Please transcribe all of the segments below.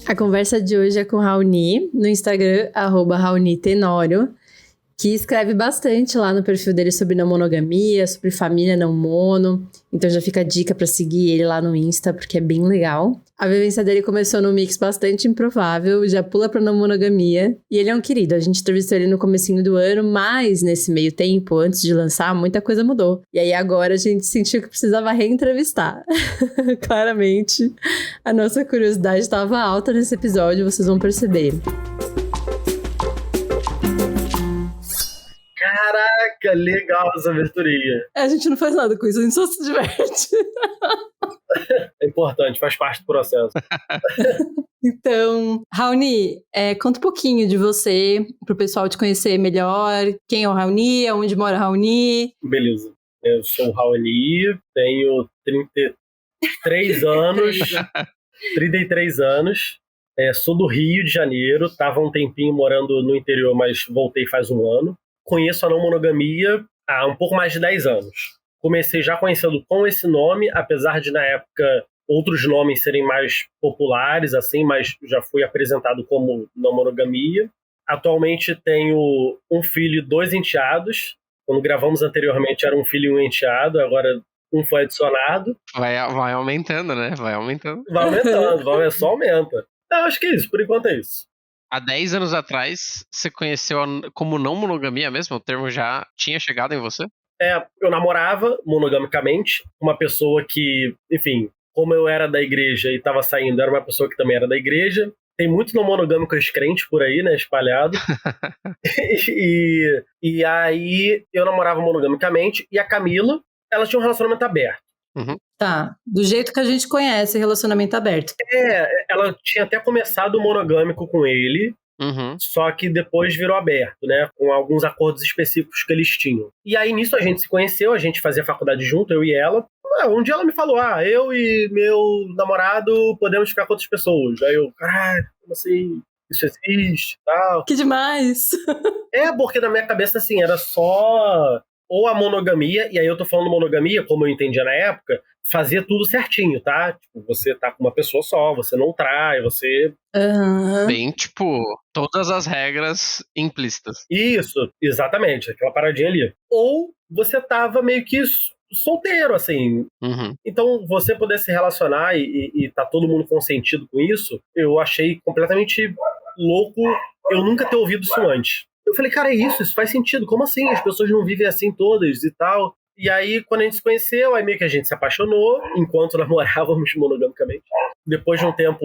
A conversa de hoje é com Raoni, no Instagram, @RaoniTenório, que escreve bastante lá no perfil dele sobre não monogamia, sobre família não mono. Então já fica a dica pra seguir ele lá no Insta, porque é bem legal. A vivência dele começou num mix bastante improvável, já pula pra não monogamia. E ele é um querido, a gente entrevistou ele no comecinho do ano, mas nesse meio tempo, antes de lançar, muita coisa mudou. E aí agora a gente sentiu que precisava reentrevistar. Claramente, a nossa curiosidade estava alta nesse episódio, vocês vão perceber. Caraca, legal essa aberturinha. A gente não faz nada com isso, a gente só se diverte. É importante, faz parte do processo. Então, Raoni, conta um pouquinho de você, pro pessoal te conhecer melhor. Quem é o Raoni? Onde mora o Raoni? Beleza. Eu sou o Raoni, tenho 33 anos. 33 anos. Sou do Rio de Janeiro. Estava um tempinho morando no interior, mas voltei faz um ano. Conheço a não monogamia há um pouco mais de 10 anos. Comecei já conhecendo com esse nome, apesar de na época outros nomes serem mais populares, assim, mas já fui apresentado como não monogamia. Atualmente tenho um filho e 2 enteados. Quando gravamos anteriormente era um filho e um enteado, agora um foi adicionado. Vai aumentando, né? Vai aumentando. Vai aumentando, só aumenta. Não, acho que é isso, por enquanto é isso. Há 10 anos atrás, você conheceu como não monogamia mesmo? O termo já tinha chegado em você? Eu namorava monogamicamente, uma pessoa que, enfim, como eu era da igreja e estava saindo, era uma pessoa que também era da igreja. Tem muito não monogâmicos crentes por aí, né, espalhado. e aí eu namorava monogamicamente e a Camila, ela tinha um relacionamento aberto. Uhum. Tá, do jeito que a gente conhece relacionamento aberto. Ela tinha até começado monogâmico com ele, só que depois virou aberto, né, com alguns acordos específicos que eles tinham. E aí nisso a gente se conheceu, a gente fazia faculdade junto, eu e ela. Um dia ela me falou, eu e meu namorado podemos ficar com outras pessoas. Aí eu, caralho, como assim? Isso existe e tal. Que demais! Porque na minha cabeça, assim, era só ou a monogamia, e aí eu tô falando monogamia, como eu entendia na época, fazer tudo certinho, tá? Tipo, você tá com uma pessoa só, você não trai, você... Bem, tipo, todas as regras implícitas. Isso, exatamente, aquela paradinha ali. Ou você tava meio que solteiro, assim. Então, você poder se relacionar e tá todo mundo consentido com isso, eu achei completamente louco eu nunca ter ouvido isso antes. Eu falei, cara, isso faz sentido, como assim? As pessoas não vivem assim todas e tal. E aí, quando a gente se conheceu, aí meio que a gente se apaixonou, enquanto namorávamos monogamicamente. Depois de um tempo,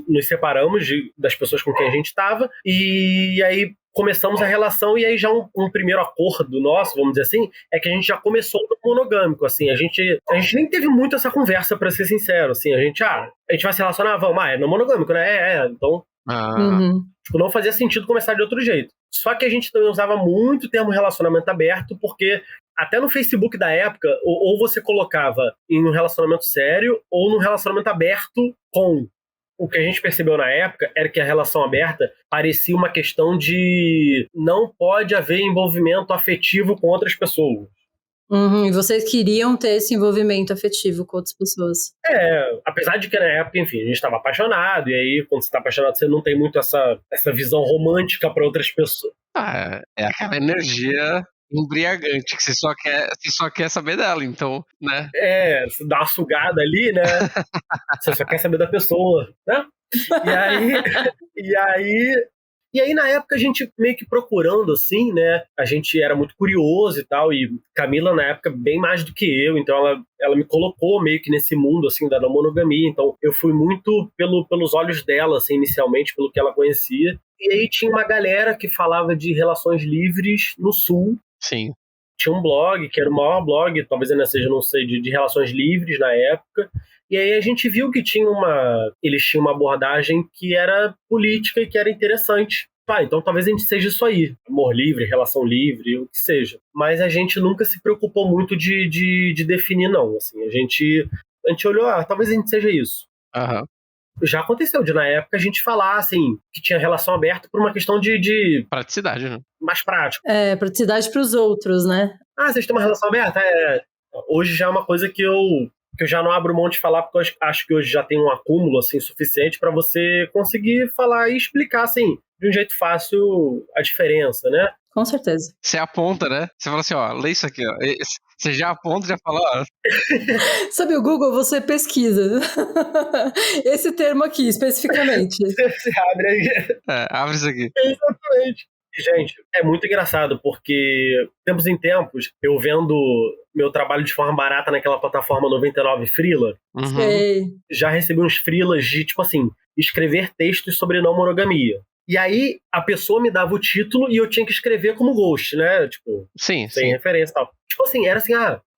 nos separamos das pessoas com quem a gente estava, e aí começamos a relação, e aí já um primeiro acordo nosso, vamos dizer assim, é que a gente já começou no monogâmico, assim, a gente nem teve muito essa conversa, pra ser sincero, assim, a gente vai se relacionar, vamos, é no monogâmico, né, então... Tipo, não fazia sentido começar de outro jeito. Só que a gente também usava muito o termo relacionamento aberto, porque até no Facebook da época, ou você colocava em um relacionamento sério, ou num relacionamento aberto com... O que a gente percebeu na época era que a relação aberta parecia uma questão de não pode haver envolvimento afetivo com outras pessoas. E vocês queriam ter esse envolvimento afetivo com outras pessoas. Apesar de que na época, enfim, a gente estava apaixonado, e aí quando você está apaixonado você não tem muito essa visão romântica para outras pessoas. É aquela energia embriagante que você só quer saber dela, então, né? Você dá uma sugada ali, né? Você só quer saber da pessoa, né? E aí, na época, a gente meio que procurando, assim, né? A gente era muito curioso e tal, e Camila, na época, bem mais do que eu, então ela me colocou meio que nesse mundo, assim, da não monogamia, então eu fui muito pelos olhos dela, assim, inicialmente, pelo que ela conhecia. E aí tinha uma galera que falava de relações livres no Sul. Sim. Tinha um blog, que era o maior blog, talvez ainda seja, não sei, de relações livres na época. E aí a gente viu que eles tinham uma abordagem que era política e que era interessante. Então talvez a gente seja isso aí. Amor livre, relação livre, o que seja. Mas a gente nunca se preocupou muito de definir, não. Assim, a gente olhou, talvez a gente seja isso. Já aconteceu de, na época, a gente falar, assim, que tinha relação aberta por uma questão de praticidade, né? Mais prático. Praticidade pros outros, né? Vocês têm uma relação aberta? Hoje já é uma coisa que eu que eu já não abro mão de falar, porque eu acho que hoje já tem um acúmulo, assim, suficiente para você conseguir falar e explicar, assim, de um jeito fácil a diferença, né? Com certeza. Você aponta, né? Você fala assim, ó, lê isso aqui, ó. Você já aponta e já fala, ó. Sabe o Google, você pesquisa. Esse termo aqui, especificamente. Você abre aí. Abre isso aqui. Exatamente. Gente, é muito engraçado, porque tempos em tempos, eu vendo meu trabalho de forma barata naquela plataforma 99 Freela, já recebi uns freelas de, tipo assim, escrever textos sobre não monogamia. E aí, a pessoa me dava o título e eu tinha que escrever como ghost, né? Tipo, sem referência e tal. Tipo assim, era assim,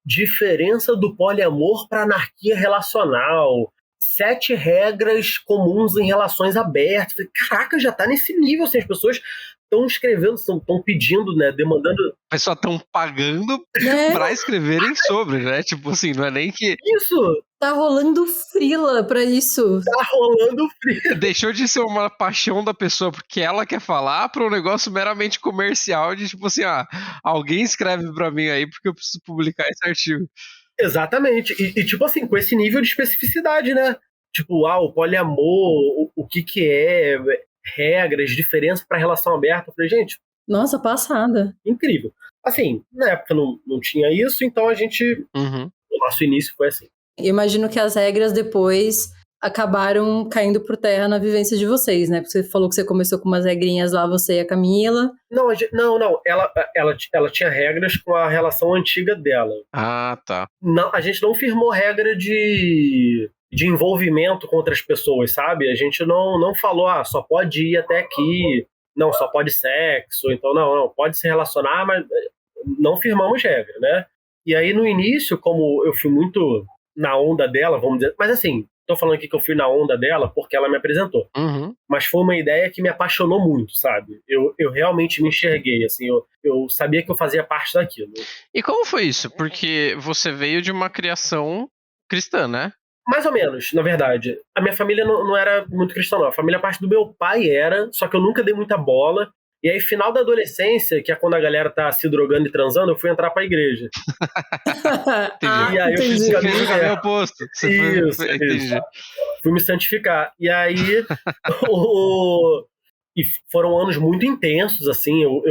diferença do poliamor para anarquia relacional, 7 regras comuns em relações abertas. Falei, caraca, já tá nesse nível, assim, as pessoas estão escrevendo, estão pedindo, né, demandando... As pessoas estão pagando pra escreverem sobre, né? Tipo assim, não é nem que... Isso! Tá rolando freela pra isso. Tá rolando freela. Deixou de ser uma paixão da pessoa porque ela quer falar pra um negócio meramente comercial de tipo assim, alguém escreve pra mim aí porque eu preciso publicar esse artigo. Exatamente. E tipo assim, com esse nível de especificidade, né? Tipo, o poliamor, o que é, regras, diferença pra relação aberta. Eu falei, gente... Nossa, passada. Incrível. Assim, na época não tinha isso, então a gente... O nosso início foi assim. Eu imagino que as regras depois acabaram caindo por terra na vivência de vocês, né? Porque você falou que você começou com umas regrinhas lá, você e a Camila. Não. Ela tinha regras com a relação antiga dela. Ah, tá. Não, a gente não firmou regra de envolvimento com outras pessoas, sabe? A gente não falou, só pode ir até aqui, não, só pode sexo, então não, pode se relacionar, mas não firmamos regra, né? E aí no início, como eu fui muito na onda dela, vamos dizer, mas assim, tô falando aqui que eu fui na onda dela porque ela me apresentou. Mas foi uma ideia que me apaixonou muito, sabe? Eu realmente me enxerguei, assim, eu sabia que eu fazia parte daquilo. E como foi isso? Porque você veio de uma criação cristã, né? Mais ou menos, na verdade. A minha família não era muito cristã, não. A família, a parte do meu pai era, só que eu nunca dei muita bola. E aí, final da adolescência, que é quando a galera tá se drogando e transando, eu fui entrar pra igreja. E aí eu fiz o caminho oposto. Isso. Fui me santificar. E aí, e foram anos muito intensos, assim, eu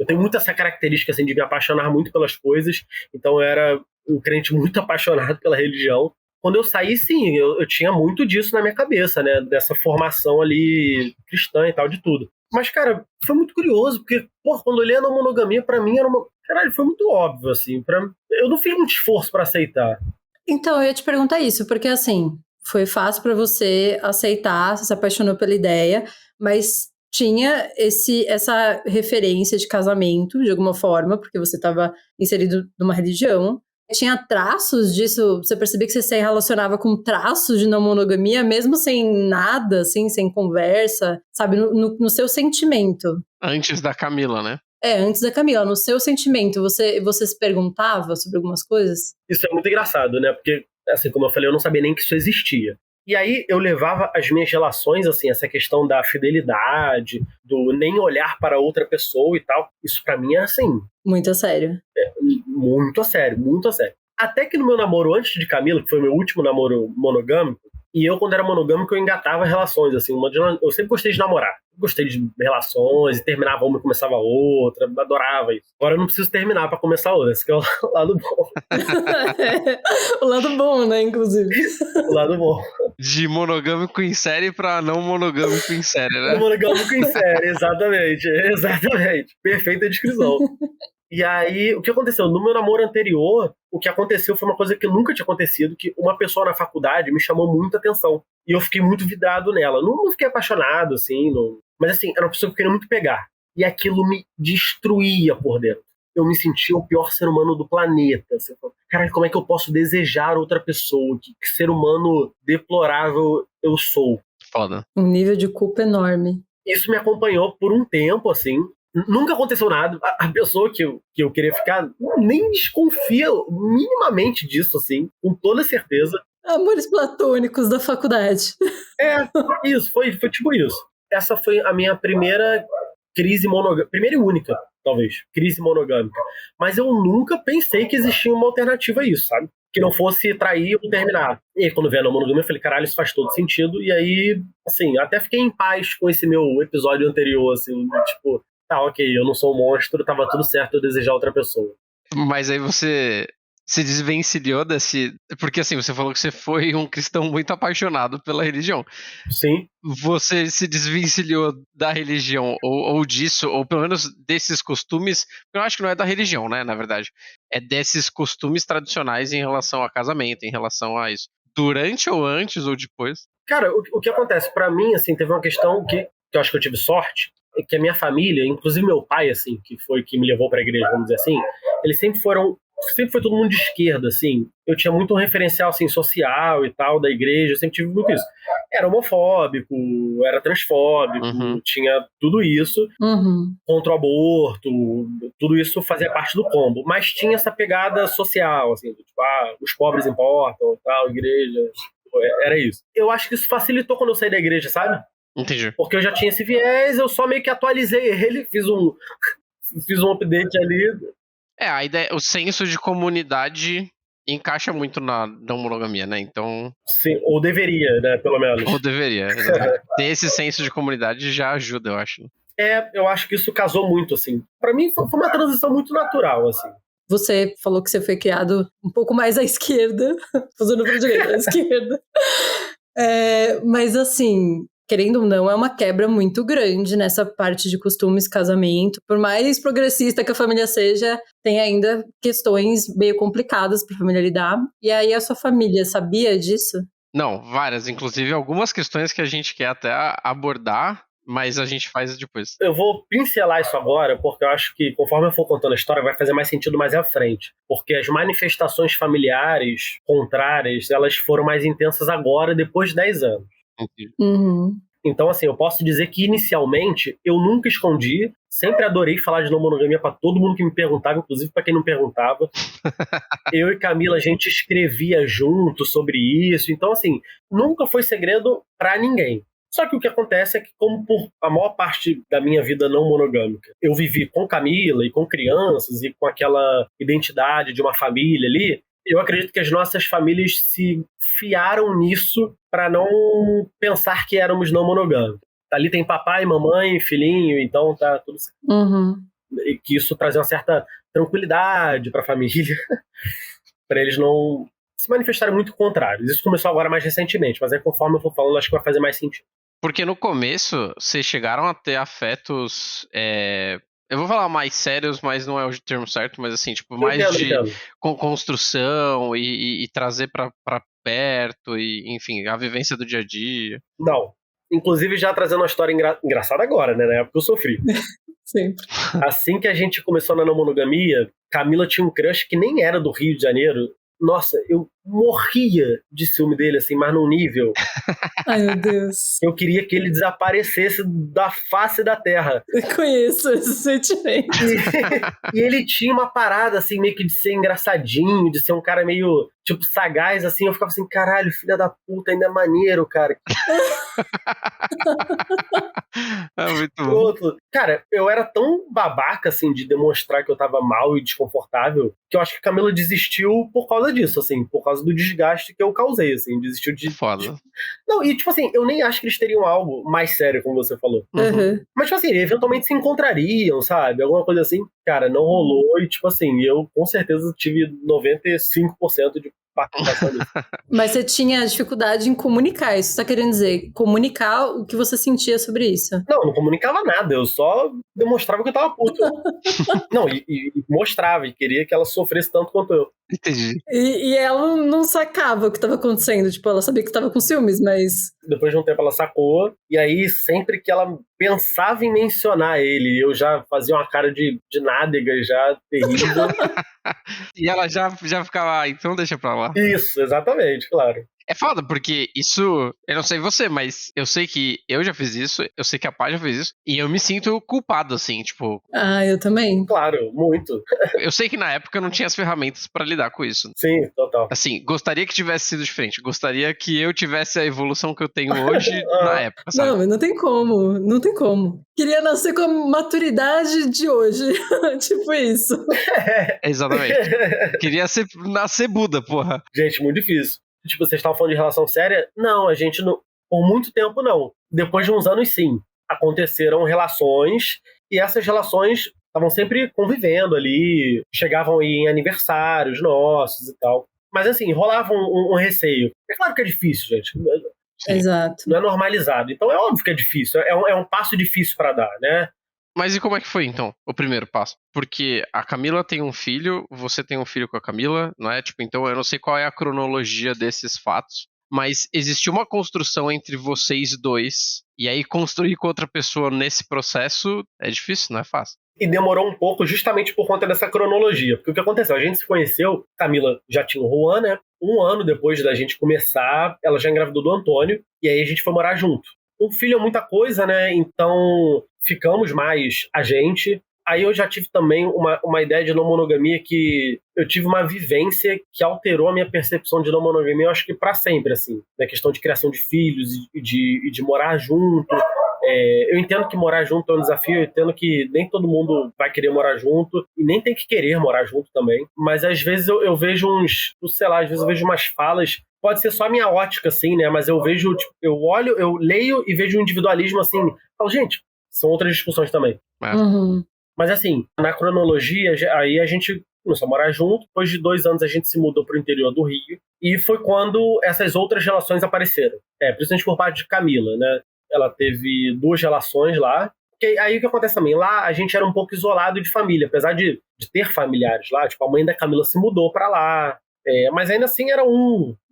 tenho muito essa característica, assim, de me apaixonar muito pelas coisas, então eu era um crente muito apaixonado pela religião. Quando eu saí, sim, eu tinha muito disso na minha cabeça, né, dessa formação ali cristã e tal, de tudo. Mas, cara, foi muito curioso, porque, quando eu li a não monogamia, pra mim era uma... Caralho, foi muito óbvio, assim. Eu não fiz muito esforço pra aceitar. Então, eu ia te perguntar isso, porque, assim, foi fácil pra você aceitar, você se apaixonou pela ideia, mas tinha essa referência de casamento, de alguma forma, porque você estava inserido numa religião. Tinha traços disso? Você percebia que você se relacionava com traços de não monogamia, mesmo sem nada, assim, sem conversa, sabe? No seu sentimento. Antes da Camila, né? Antes da Camila. No seu sentimento, você se perguntava sobre algumas coisas? Isso é muito engraçado, né? Porque, assim, como eu falei, eu não sabia nem que isso existia. E aí eu levava as minhas relações, assim, essa questão da fidelidade, do nem olhar para outra pessoa e tal. Isso pra mim é, assim... Muito a sério. Muito a sério, muito a sério. Até que no meu namoro antes de Camila, que foi meu último namoro monogâmico, e eu, quando era monogâmico, eu engatava relações, assim. Eu sempre gostei de namorar. Gostei de relações, e terminava uma e começava outra. Adorava isso. Agora eu não preciso terminar pra começar outra. Esse que é o lado bom. O lado bom, né, inclusive. O lado bom. De monogâmico em série pra não monogâmico em série, né? Monogâmico em série, exatamente. Exatamente. Perfeita descrição. E aí, o que aconteceu? No meu namoro anterior, o que aconteceu foi uma coisa que nunca tinha acontecido, que uma pessoa na faculdade me chamou muita atenção. E eu fiquei muito vidrado nela. Não fiquei apaixonado, assim, mas assim, era uma pessoa que eu queria muito pegar. E aquilo me destruía por dentro. Eu me sentia o pior ser humano do planeta. Assim, caralho, como é que eu posso desejar outra pessoa? Que ser humano deplorável eu sou? Foda. Um nível de culpa enorme. Isso me acompanhou por um tempo, assim. Nunca aconteceu nada. A pessoa que eu queria ficar nem desconfia minimamente disso, assim, com toda certeza. Amores platônicos da faculdade. Isso, foi tipo isso. Essa foi a minha primeira crise monogâmica. Primeira e única. talvez, crise monogâmica. Mas eu nunca pensei que existia uma alternativa a isso, sabe? Que não fosse trair ou terminar. E aí, quando veio a monogamia, eu falei, caralho, isso faz todo sentido. E aí, assim, até fiquei em paz com esse meu episódio anterior, assim, tipo, tá, ok, eu não sou um monstro, tava tudo certo eu desejar outra pessoa. Mas aí você se desvencilhou desse... Porque assim, você falou que você foi um cristão muito apaixonado pela religião. Sim. Você se desvencilhou da religião ou disso, ou pelo menos desses costumes, eu acho que não é da religião, né, na verdade. É desses costumes tradicionais em relação a casamento, em relação a isso. Durante ou antes ou depois? Cara, o que acontece? Pra mim, assim, teve uma questão que eu acho que eu tive sorte, que a minha família, inclusive meu pai, assim, que foi que me levou pra igreja, vamos dizer assim, eles sempre foi todo mundo de esquerda, assim. Eu tinha muito um referencial, assim, social e tal, da igreja, eu sempre tive muito isso. Era homofóbico, era transfóbico, tinha tudo isso, contra o aborto, tudo isso fazia parte do combo. Mas tinha essa pegada social, assim, tipo, os pobres importam, tal, igreja, era isso. Eu acho que isso facilitou quando eu saí da igreja, sabe? Entendi. Porque eu já tinha esse viés, eu só meio que atualizei ele, fiz um update ali. A ideia, o senso de comunidade encaixa muito na não monogamia, né? Então... Sim, ou deveria, né, pelo menos. Ou deveria. Ter esse senso de comunidade já ajuda, eu acho. Eu acho que isso casou muito, assim. Pra mim foi uma transição muito natural, assim. Você falou que você foi criado um pouco mais à esquerda, fazendo pra direita, à esquerda. Mas assim, querendo ou não, é uma quebra muito grande nessa parte de costumes, casamento. Por mais progressista que a família seja, tem ainda questões meio complicadas pra família lidar. E aí a sua família sabia disso? Não, várias. Inclusive algumas questões que a gente quer até abordar, mas a gente faz depois. Eu vou pincelar isso agora, porque eu acho que conforme eu for contando a história, vai fazer mais sentido mais à frente. Porque as manifestações familiares contrárias, elas foram mais intensas agora, depois de 10 anos. Então, assim, eu posso dizer que inicialmente eu nunca escondi, sempre adorei falar de não monogamia pra todo mundo que me perguntava, inclusive pra quem não perguntava. Eu e Camila, a gente escrevia junto sobre isso. Então, assim, nunca foi segredo pra ninguém. Só que o que acontece é que, como por a maior parte da minha vida não monogâmica, eu vivi com Camila e com crianças e com aquela identidade de uma família ali, eu acredito que as nossas famílias se fiaram nisso para não pensar que éramos não monogâmicos. Ali tem papai, mamãe, filhinho, então tá tudo certo. E que isso trazia uma certa tranquilidade para a família, para eles não se manifestarem muito contrários. Isso começou agora mais recentemente, mas aí conforme eu for falando, acho que vai fazer mais sentido. Porque no começo, vocês chegaram a ter afetos... Eu vou falar mais sérios, mas não é o termo certo, mas assim, tipo, mais entendo. Com construção e trazer pra perto, e enfim, a vivência do dia a dia. Não. Inclusive, já trazendo uma história engraçada agora, né? Na época eu sofri. Sempre. Assim que a gente começou na não monogamia, Camila tinha um crush que nem era do Rio de Janeiro. Nossa, eu morria de ciúme dele, assim, mas num nível... Ai, meu Deus. Eu queria que ele desaparecesse da face da terra. Eu conheço esse sentimento. E ele tinha uma parada, assim, meio que de ser engraçadinho, de ser um cara meio, tipo, sagaz, assim. Eu ficava assim, caralho, filha da puta, ainda é maneiro, cara. Muito bom. Cara, eu era tão babaca, assim, de demonstrar que eu tava mal e desconfortável, que eu acho que a Camila desistiu por causa disso, assim, por causa do desgaste que eu causei, assim, desistiu de... Foda. Não, e tipo assim, eu nem acho que eles teriam algo mais sério, como você falou. Mas tipo assim, eventualmente se encontrariam, sabe? Alguma coisa assim. Cara, não rolou e tipo assim, eu com certeza tive 95% de participação nisso. Mas você tinha dificuldade em comunicar, isso tá querendo dizer? Comunicar o que você sentia sobre isso? Não comunicava nada, eu só demonstrava que eu tava puto. Não, e mostrava, e queria que ela sofresse tanto quanto eu. Entendi. E ela não sacava o que estava acontecendo, tipo, ela sabia que estava com ciúmes, mas... Depois de um tempo ela sacou, e aí sempre que ela pensava em mencionar ele, eu já fazia uma cara de nádega, já terrível. E ela já ficava, então deixa pra lá. Isso, exatamente, claro. É foda, porque isso, eu não sei você, mas eu sei que eu já fiz isso, eu sei que a Pá já fez isso, e eu me sinto culpado, assim, tipo... Ah, eu também. Claro, muito. Eu sei que na época eu não tinha as ferramentas pra lidar com isso. Sim, total. Assim, gostaria que tivesse sido diferente, gostaria que eu tivesse a evolução que eu tenho hoje na época, sabe? Não, mas não tem como, não tem como. Queria nascer com a maturidade de hoje, tipo isso. Exatamente. Queria nascer Buda, porra. Gente, muito difícil. Tipo, vocês estavam falando de relação séria? Não, a gente não. Por muito tempo, não. Depois de uns anos, sim. Aconteceram relações, e essas relações estavam sempre convivendo ali, chegavam aí em aniversários nossos e tal. Mas assim, rolava um receio. É claro que é difícil, gente. Sim. Exato. Não é normalizado. Então é óbvio que é difícil. É um passo difícil pra dar, né? Mas e como é que foi, então, o primeiro passo? Porque a Camila tem um filho, você tem um filho com a Camila, não é? Tipo, então eu não sei qual é a cronologia desses fatos, mas existiu uma construção entre vocês dois, e aí construir com outra pessoa nesse processo é difícil, não é fácil. E demorou um pouco justamente por conta dessa cronologia. Porque o que aconteceu? A gente se conheceu, Camila já tinha o Juan, né? Um ano depois da gente começar, ela já engravidou do Antônio, e aí a gente foi morar junto. Um filho é muita coisa, né? Então ficamos mais a gente. Aí eu já tive também uma ideia de não monogamia que eu tive uma vivência que alterou a minha percepção de não monogamia, eu acho que pra sempre, assim. Na questão de criação de filhos e de morar junto. Eu entendo que morar junto é um desafio, eu entendo que nem todo mundo vai querer morar junto e nem tem que querer morar junto também. Mas às vezes eu vejo às vezes eu vejo umas falas. Pode ser só a minha ótica, assim, né? Mas eu vejo, tipo, eu olho, eu leio e vejo um individualismo, assim. Falo, gente, são outras discussões também. Uhum. Mas, assim, na cronologia, aí a gente começou a morar junto. Depois de 2 anos, a gente se mudou para o interior do Rio. E foi quando essas outras relações apareceram. Principalmente por parte de Camila, né? Ela teve 2 relações lá. Porque aí o que acontece também? Lá a gente era um pouco isolado de família, apesar de ter familiares lá. Tipo, a mãe da Camila se mudou para lá. Mas ainda assim era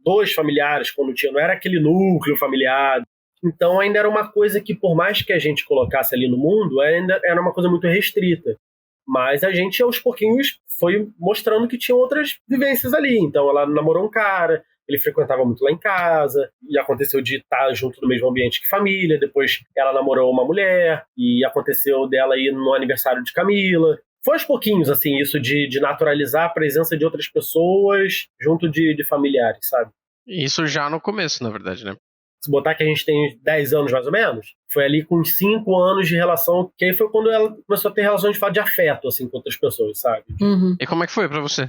2 familiares quando tinha, não era aquele núcleo familiar. Então ainda era uma coisa que, por mais que a gente colocasse ali no mundo, ainda era uma coisa muito restrita. Mas a gente, aos pouquinhos, foi mostrando que tinha outras vivências ali. Então ela namorou um cara, ele frequentava muito lá em casa, e aconteceu de estar junto no mesmo ambiente que família. Depois ela namorou uma mulher, e aconteceu dela ir no aniversário de Camila. Foi aos pouquinhos, assim, isso de naturalizar a presença de outras pessoas junto de familiares, sabe? Isso já no começo, na verdade, né? Se botar que a gente tem 10 anos mais ou menos, foi ali com 5 anos de relação, que aí foi quando ela começou a ter relações de fato de afeto, assim, com outras pessoas, sabe? Uhum. E como é que foi pra você?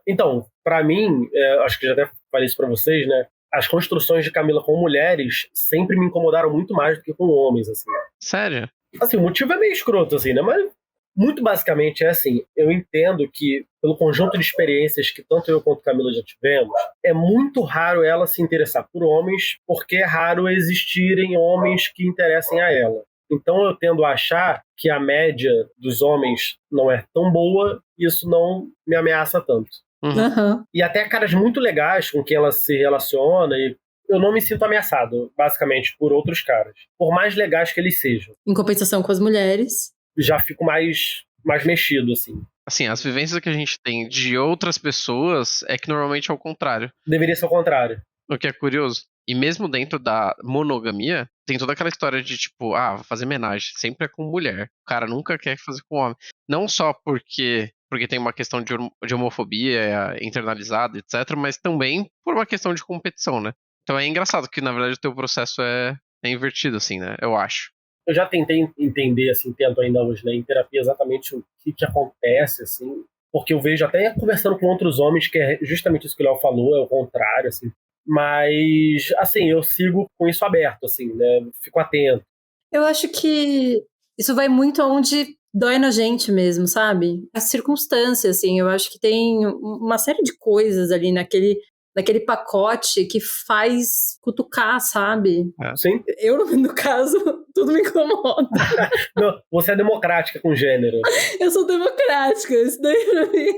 Então, pra mim, acho que já até falei isso pra vocês, né? As construções de Camila com mulheres sempre me incomodaram muito mais do que com homens, assim. Sério? Assim, o motivo é meio escroto, assim, né? Mas muito basicamente é assim, eu entendo que pelo conjunto de experiências que tanto eu quanto Camila já tivemos, é muito raro ela se interessar por homens, porque é raro existirem homens que interessem a ela. Então eu tendo a achar que a média dos homens não é tão boa, isso não me ameaça tanto. Uhum. E até caras muito legais com quem ela se relaciona, e eu não me sinto ameaçado, basicamente, por outros caras. Por mais legais que eles sejam. Em compensação com as mulheres, já fico mais mexido, assim. Assim, as vivências que a gente tem de outras pessoas é que normalmente é o contrário. Deveria ser o contrário. O que é curioso. E mesmo dentro da monogamia, tem toda aquela história de tipo, vou fazer homenagem. Sempre é com mulher. O cara nunca quer fazer com homem. Não só porque tem uma questão de homofobia internalizada, etc., mas também por uma questão de competição, né? Então é engraçado que, na verdade, o teu processo é invertido, assim, né? Eu acho. Eu já tentei entender, assim, tento ainda hoje, né, em terapia, exatamente o que acontece, assim, porque eu vejo até conversando com outros homens que é justamente isso que o Léo falou, é o contrário, assim, mas, assim, eu sigo com isso aberto, assim, né, fico atento. Eu acho que isso vai muito aonde dói na gente mesmo, sabe? As circunstâncias, assim, eu acho que tem uma série de coisas ali naquele pacote que faz cutucar, sabe? Sim. Eu, no caso, tudo me incomoda. Não, você é democrática com gênero. Eu sou democrática, isso daí pra mim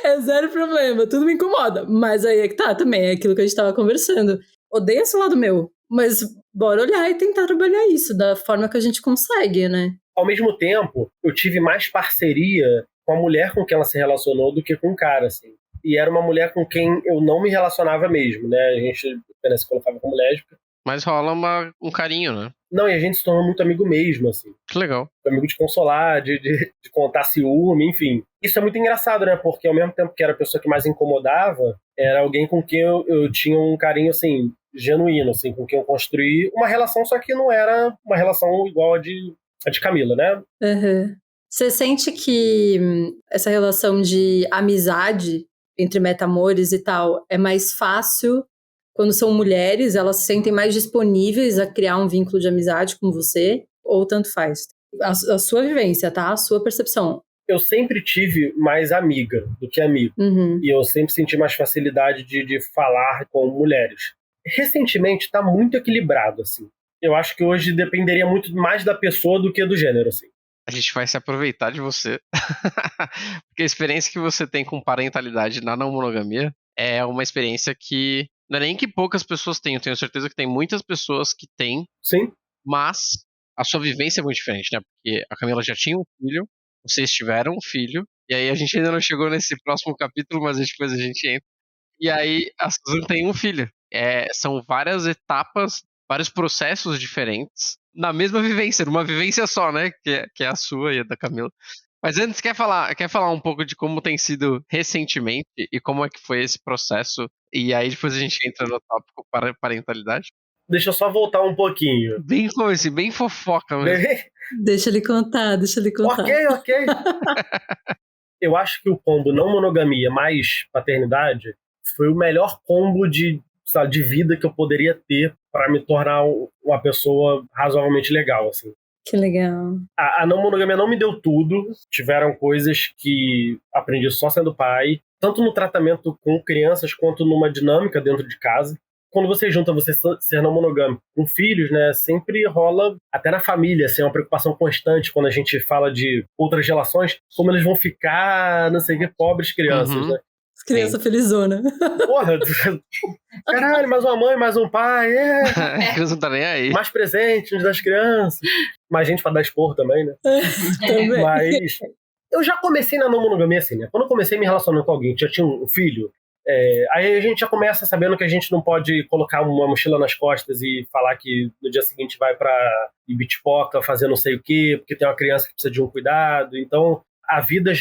é zero problema, tudo me incomoda. Mas aí é que tá, também, é aquilo que a gente tava conversando. Odeio esse lado meu, mas bora olhar e tentar trabalhar isso da forma que a gente consegue, né? Ao mesmo tempo, eu tive mais parceria com a mulher com quem ela se relacionou do que com o cara, assim. E era uma mulher com quem eu não me relacionava mesmo, né? A gente né, se colocava como lésbica. Mas rola um carinho, né? Não, e a gente se tornou muito amigo mesmo, assim. Que legal. Amigo de consolar, de contar ciúme, enfim. Isso é muito engraçado, né? Porque ao mesmo tempo que era a pessoa que mais incomodava, era alguém com quem eu tinha um carinho, assim, genuíno, assim, com quem eu construí uma relação, só que não era uma relação igual a de Camila, né? Uhum. Você sente que essa relação de amizade entre metamores e tal é mais fácil quando são mulheres, elas se sentem mais disponíveis a criar um vínculo de amizade com você, ou tanto faz? A sua vivência, tá? A sua percepção. Eu sempre tive mais amiga do que amigo. Uhum. E eu sempre senti mais facilidade de falar com mulheres. Recentemente tá muito equilibrado, assim. Eu acho que hoje dependeria muito mais da pessoa do que do gênero, assim. A gente vai se aproveitar de você. Porque a experiência que você tem com parentalidade na não monogamia é uma experiência que não é nem que poucas pessoas têm. Eu tenho certeza que tem muitas pessoas que têm. Sim. Mas a sua vivência é muito diferente, né? Porque a Camila já tinha um filho, vocês tiveram um filho, e aí a gente ainda não chegou nesse próximo capítulo, mas depois a gente entra. E aí a Susan tem um filho. São várias etapas, vários processos diferentes na mesma vivência, numa vivência só, né? Que é a sua e a da Camila. Mas antes, quer falar um pouco de como tem sido recentemente e como é que foi esse processo? E aí depois a gente entra no tópico para parentalidade. Deixa eu só voltar um pouquinho. Bem fofoca mesmo. Deixa ele contar. Ok. Eu acho que o combo não monogamia mais paternidade foi o melhor combo de vida que eu poderia ter para me tornar uma pessoa razoavelmente legal, assim. Que legal. A não monogamia não me deu tudo. Tiveram coisas que aprendi só sendo pai, tanto no tratamento com crianças quanto numa dinâmica dentro de casa. Quando você junta você ser não monogâmico com filhos, né, sempre rola, até na família, assim, uma preocupação constante quando a gente fala de outras relações, como eles vão ficar, não sei o que, pobres crianças, né? As crianças felizona. Porra, caralho, mais uma mãe, mais um pai, A criança não tá nem aí. Mais presentes das crianças. Mais gente pra dar esporro também, né? Também. Mas eu já comecei na não monogamia assim, né? Quando eu comecei me relacionando com alguém que já tinha um filho, aí a gente já começa sabendo que a gente não pode colocar uma mochila nas costas e falar que no dia seguinte vai pra Ibitipoca fazer não sei o quê, porque tem uma criança que precisa de um cuidado. Então a vida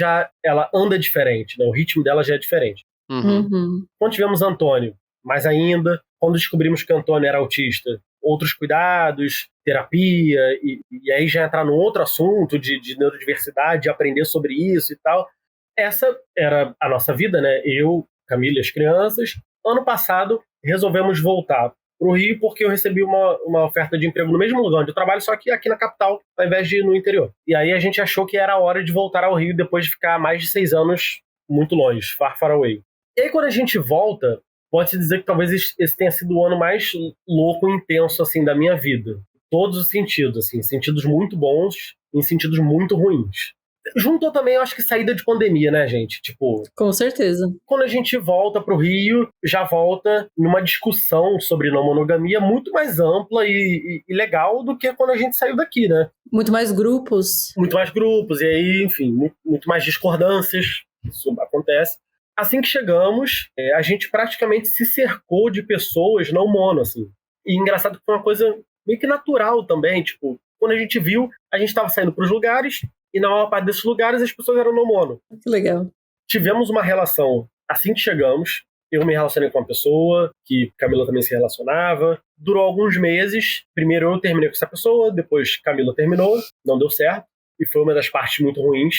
ela anda diferente, né? O ritmo dela já é diferente. Uhum. Quando tivemos Antônio, mais ainda, quando descobrimos que Antônio era autista, outros cuidados, terapia, e aí já entrar num outro assunto de neurodiversidade, de aprender sobre isso e tal. Essa era a nossa vida, né? Eu, Camila e as crianças. Ano passado, resolvemos voltar para o Rio porque eu recebi uma oferta de emprego no mesmo lugar onde eu trabalho, só que aqui na capital, ao invés de ir no interior. E aí a gente achou que era a hora de voltar ao Rio depois de ficar mais de 6 anos muito longe, far away. E aí quando a gente volta, pode-se dizer que talvez esse tenha sido o ano mais louco e intenso assim, da minha vida. Todos os sentidos, assim, sentidos muito bons e em sentidos muito ruins. Juntou também, eu acho que saída de pandemia, né, gente? Tipo, com certeza. Quando a gente volta pro Rio, já volta numa discussão sobre não monogamia muito mais ampla e legal do que quando a gente saiu daqui, né? Muito mais grupos. E aí, enfim, muito mais discordâncias. Isso acontece. Assim que chegamos, a gente praticamente se cercou de pessoas não mono, assim. E engraçado que foi uma coisa meio que natural também, tipo, quando a gente viu, a gente estava saindo pros lugares e na maior parte desses lugares as pessoas eram não mono. Que legal. Tivemos uma relação assim que chegamos. Eu me relacionei com uma pessoa, que Camila também se relacionava. Durou alguns meses. Primeiro eu terminei com essa pessoa, depois Camila terminou. Não deu certo. E foi uma das partes muito ruins.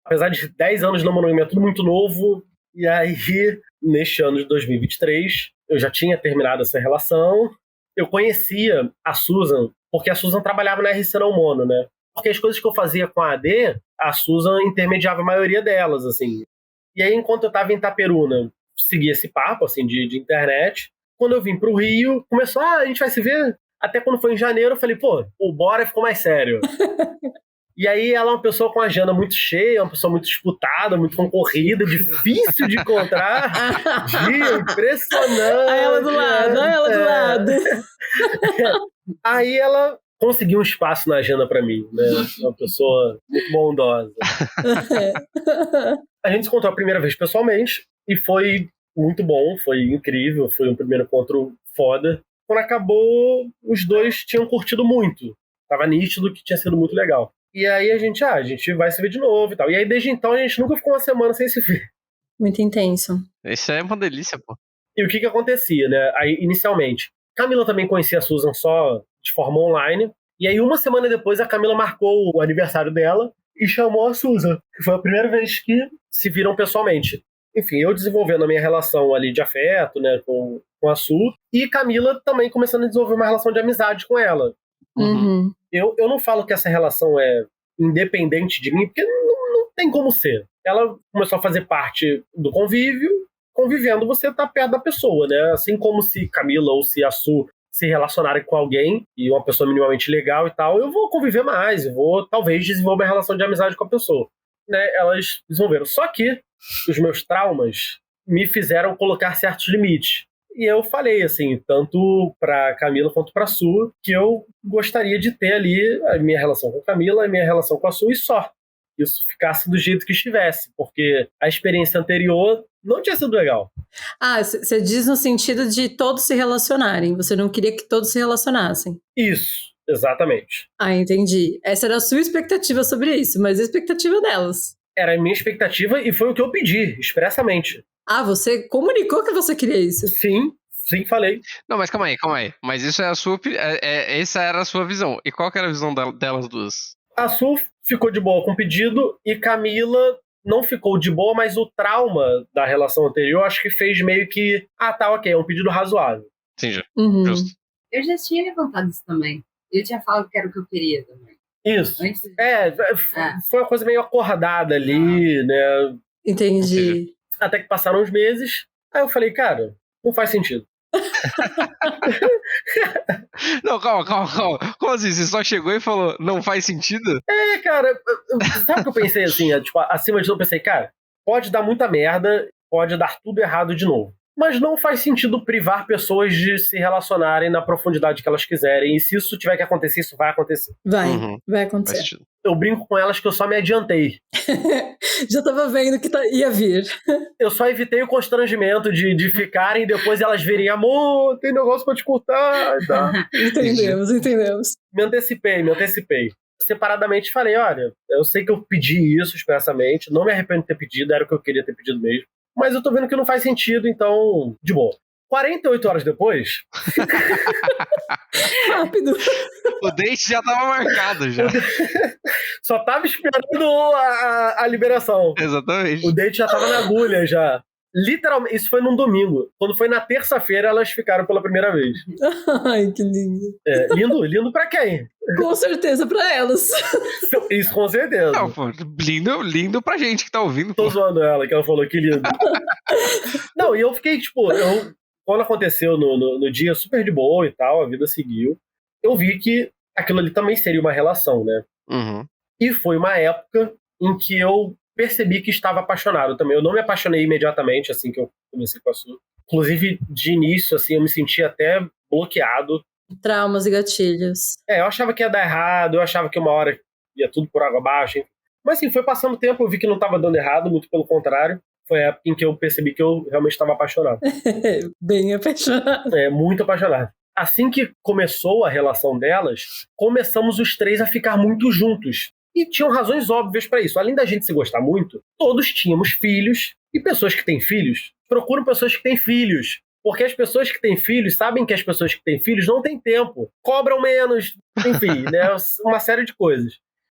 Apesar de 10 anos de não monogamia, tudo muito novo. E aí, neste ano de 2023, eu já tinha terminado essa relação. Eu conhecia a Susan, porque a Susan trabalhava na RC Não Mono, né? Porque as coisas que eu fazia com a AD, a Susan intermediava a maioria delas, assim. E aí, enquanto eu estava em Itaperuna, seguia esse papo, assim, de internet. Quando eu vim pro Rio, começou, a gente vai se ver. Até quando foi em janeiro, eu falei, pô, o bora ficou mais sério. E aí, ela é uma pessoa com a agenda muito cheia, uma pessoa muito disputada, muito concorrida, difícil de encontrar. Impressionante. Aí ela do lado. Aí ela conseguiu um espaço na agenda pra mim, né? Uma pessoa muito bondosa. A gente se encontrou a primeira vez pessoalmente e foi muito bom, foi incrível, foi um primeiro encontro foda. Quando acabou, os dois tinham curtido muito. Tava nítido que tinha sido muito legal. E aí a gente vai se ver de novo e tal. E aí desde então a gente nunca ficou uma semana sem se ver. Muito intenso. Isso é uma delícia, pô. E o que acontecia, né? Aí, inicialmente, Camila também conhecia a Susan só de forma online. E aí, uma semana depois, a Camila marcou o aniversário dela e chamou a Susan, que foi a primeira vez que se viram pessoalmente. Enfim, eu desenvolvendo a minha relação ali de afeto, né, com a Su, e Camila também começando a desenvolver uma relação de amizade com ela. Uhum. Eu não falo que essa relação é independente de mim, porque não tem como ser. Ela começou a fazer parte do convívio, convivendo você tá perto da pessoa, né? Assim como se Camila ou se a Su se relacionarem com alguém, e uma pessoa minimamente legal e tal, eu vou conviver mais, eu vou talvez desenvolver uma relação de amizade com a pessoa. Né? Elas desenvolveram. Só que os meus traumas me fizeram colocar certos limites. E eu falei, assim, tanto pra Camila quanto pra Su, que eu gostaria de ter ali a minha relação com a Camila, a minha relação com a Su e só. Isso ficasse do jeito que estivesse, porque a experiência anterior não tinha sido legal. Você diz no sentido de todos se relacionarem, você não queria que todos se relacionassem. Isso, exatamente. Entendi. Essa era a sua expectativa sobre isso, mas a expectativa delas. Era a minha expectativa e foi o que eu pedi, expressamente. Você comunicou que você queria isso? Sim, falei. Não, mas calma aí. Mas isso é a sua... essa era a sua visão. E qual que era a visão delas duas? A Su ficou de boa com o pedido e Camila não ficou de boa, mas o trauma da relação anterior acho que fez meio que... tá, ok, é um pedido razoável. Sim, já. Uhum. Justo. Eu já tinha levantado isso também. Eu tinha falado que era o que eu queria também. Isso. Antes... Foi uma coisa meio acordada ali, né? Entendi. Até que passaram uns meses, aí eu falei, cara, não faz sentido. Não, calma. Como assim? Você só chegou e falou, não faz sentido? Cara, sabe o que eu pensei assim? Tipo, acima de tudo, eu pensei, cara, pode dar muita merda, pode dar tudo errado de novo. Mas não faz sentido privar pessoas de se relacionarem na profundidade que elas quiserem. E se isso tiver que acontecer, isso vai acontecer. Vai acontecer. Eu brinco com elas que eu só me adiantei. Já tava vendo que ia vir. Eu só evitei o constrangimento de ficarem e depois elas virem, amor, tem negócio pra te contar. Tá? Entendemos. Me antecipei. Separadamente falei, olha, eu sei que eu pedi isso expressamente, não me arrependo de ter pedido, era o que eu queria ter pedido mesmo. Mas eu tô vendo que não faz sentido, então, de boa. 48 horas depois... Rápido. O date já tava marcado, já. Só tava esperando a liberação. Exatamente. O date já tava na agulha, já. Literalmente, isso foi num domingo. Quando foi na terça-feira, elas ficaram pela primeira vez. Ai, que lindo. Lindo pra quem? Com certeza pra elas. Isso, com certeza. Não, pô, lindo pra gente que tá ouvindo. Tô zoando ela, que ela falou que lindo. Não, e eu fiquei, tipo, quando aconteceu no dia, super de boa e tal, a vida seguiu, eu vi que aquilo ali também seria uma relação, né? Uhum. E foi uma época em que eu percebi que estava apaixonado também. Eu não me apaixonei imediatamente, assim, que eu comecei com a Su. Inclusive, de início, assim, eu me sentia até bloqueado. Traumas e gatilhos. Eu achava que ia dar errado, eu achava que uma hora ia tudo por água abaixo. Enfim. Mas, assim, foi passando o tempo, eu vi que não estava dando errado, muito pelo contrário. Foi a época em que eu percebi que eu realmente estava apaixonado. Bem apaixonado. Muito apaixonado. Assim que começou a relação delas, começamos os três a ficar muito juntos. E tinham razões óbvias para isso. Além da gente se gostar muito, todos tínhamos filhos. E pessoas que têm filhos procuram pessoas que têm filhos. Porque as pessoas que têm filhos sabem que as pessoas que têm filhos não têm tempo. Cobram menos, enfim, né? Uma série de coisas.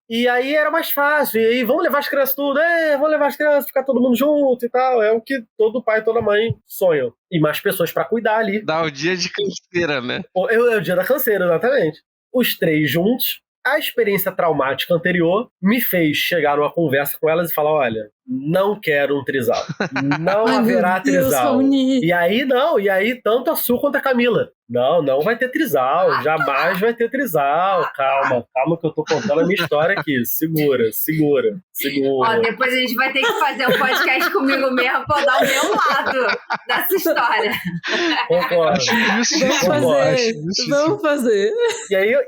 E aí era mais fácil. E aí, vamos levar as crianças tudo. Vamos levar as crianças, ficar todo mundo junto e tal. É o que todo pai e toda mãe sonham. E mais pessoas para cuidar ali. Dá o dia de canseira, né? É o dia da canseira, exatamente. Os três juntos. A experiência traumática anterior me fez chegar numa conversa com elas e falar, olha, não quero um trisal. Não haverá trisal. E aí tanto a Su quanto a Camila. Não vai ter trisal, jamais vai ter trisal. Calma que eu tô contando a minha história aqui. Segura. Ó, depois a gente vai ter que fazer um podcast comigo mesmo pra eu dar o meu lado dessa história. Concordo. Vamos fazer.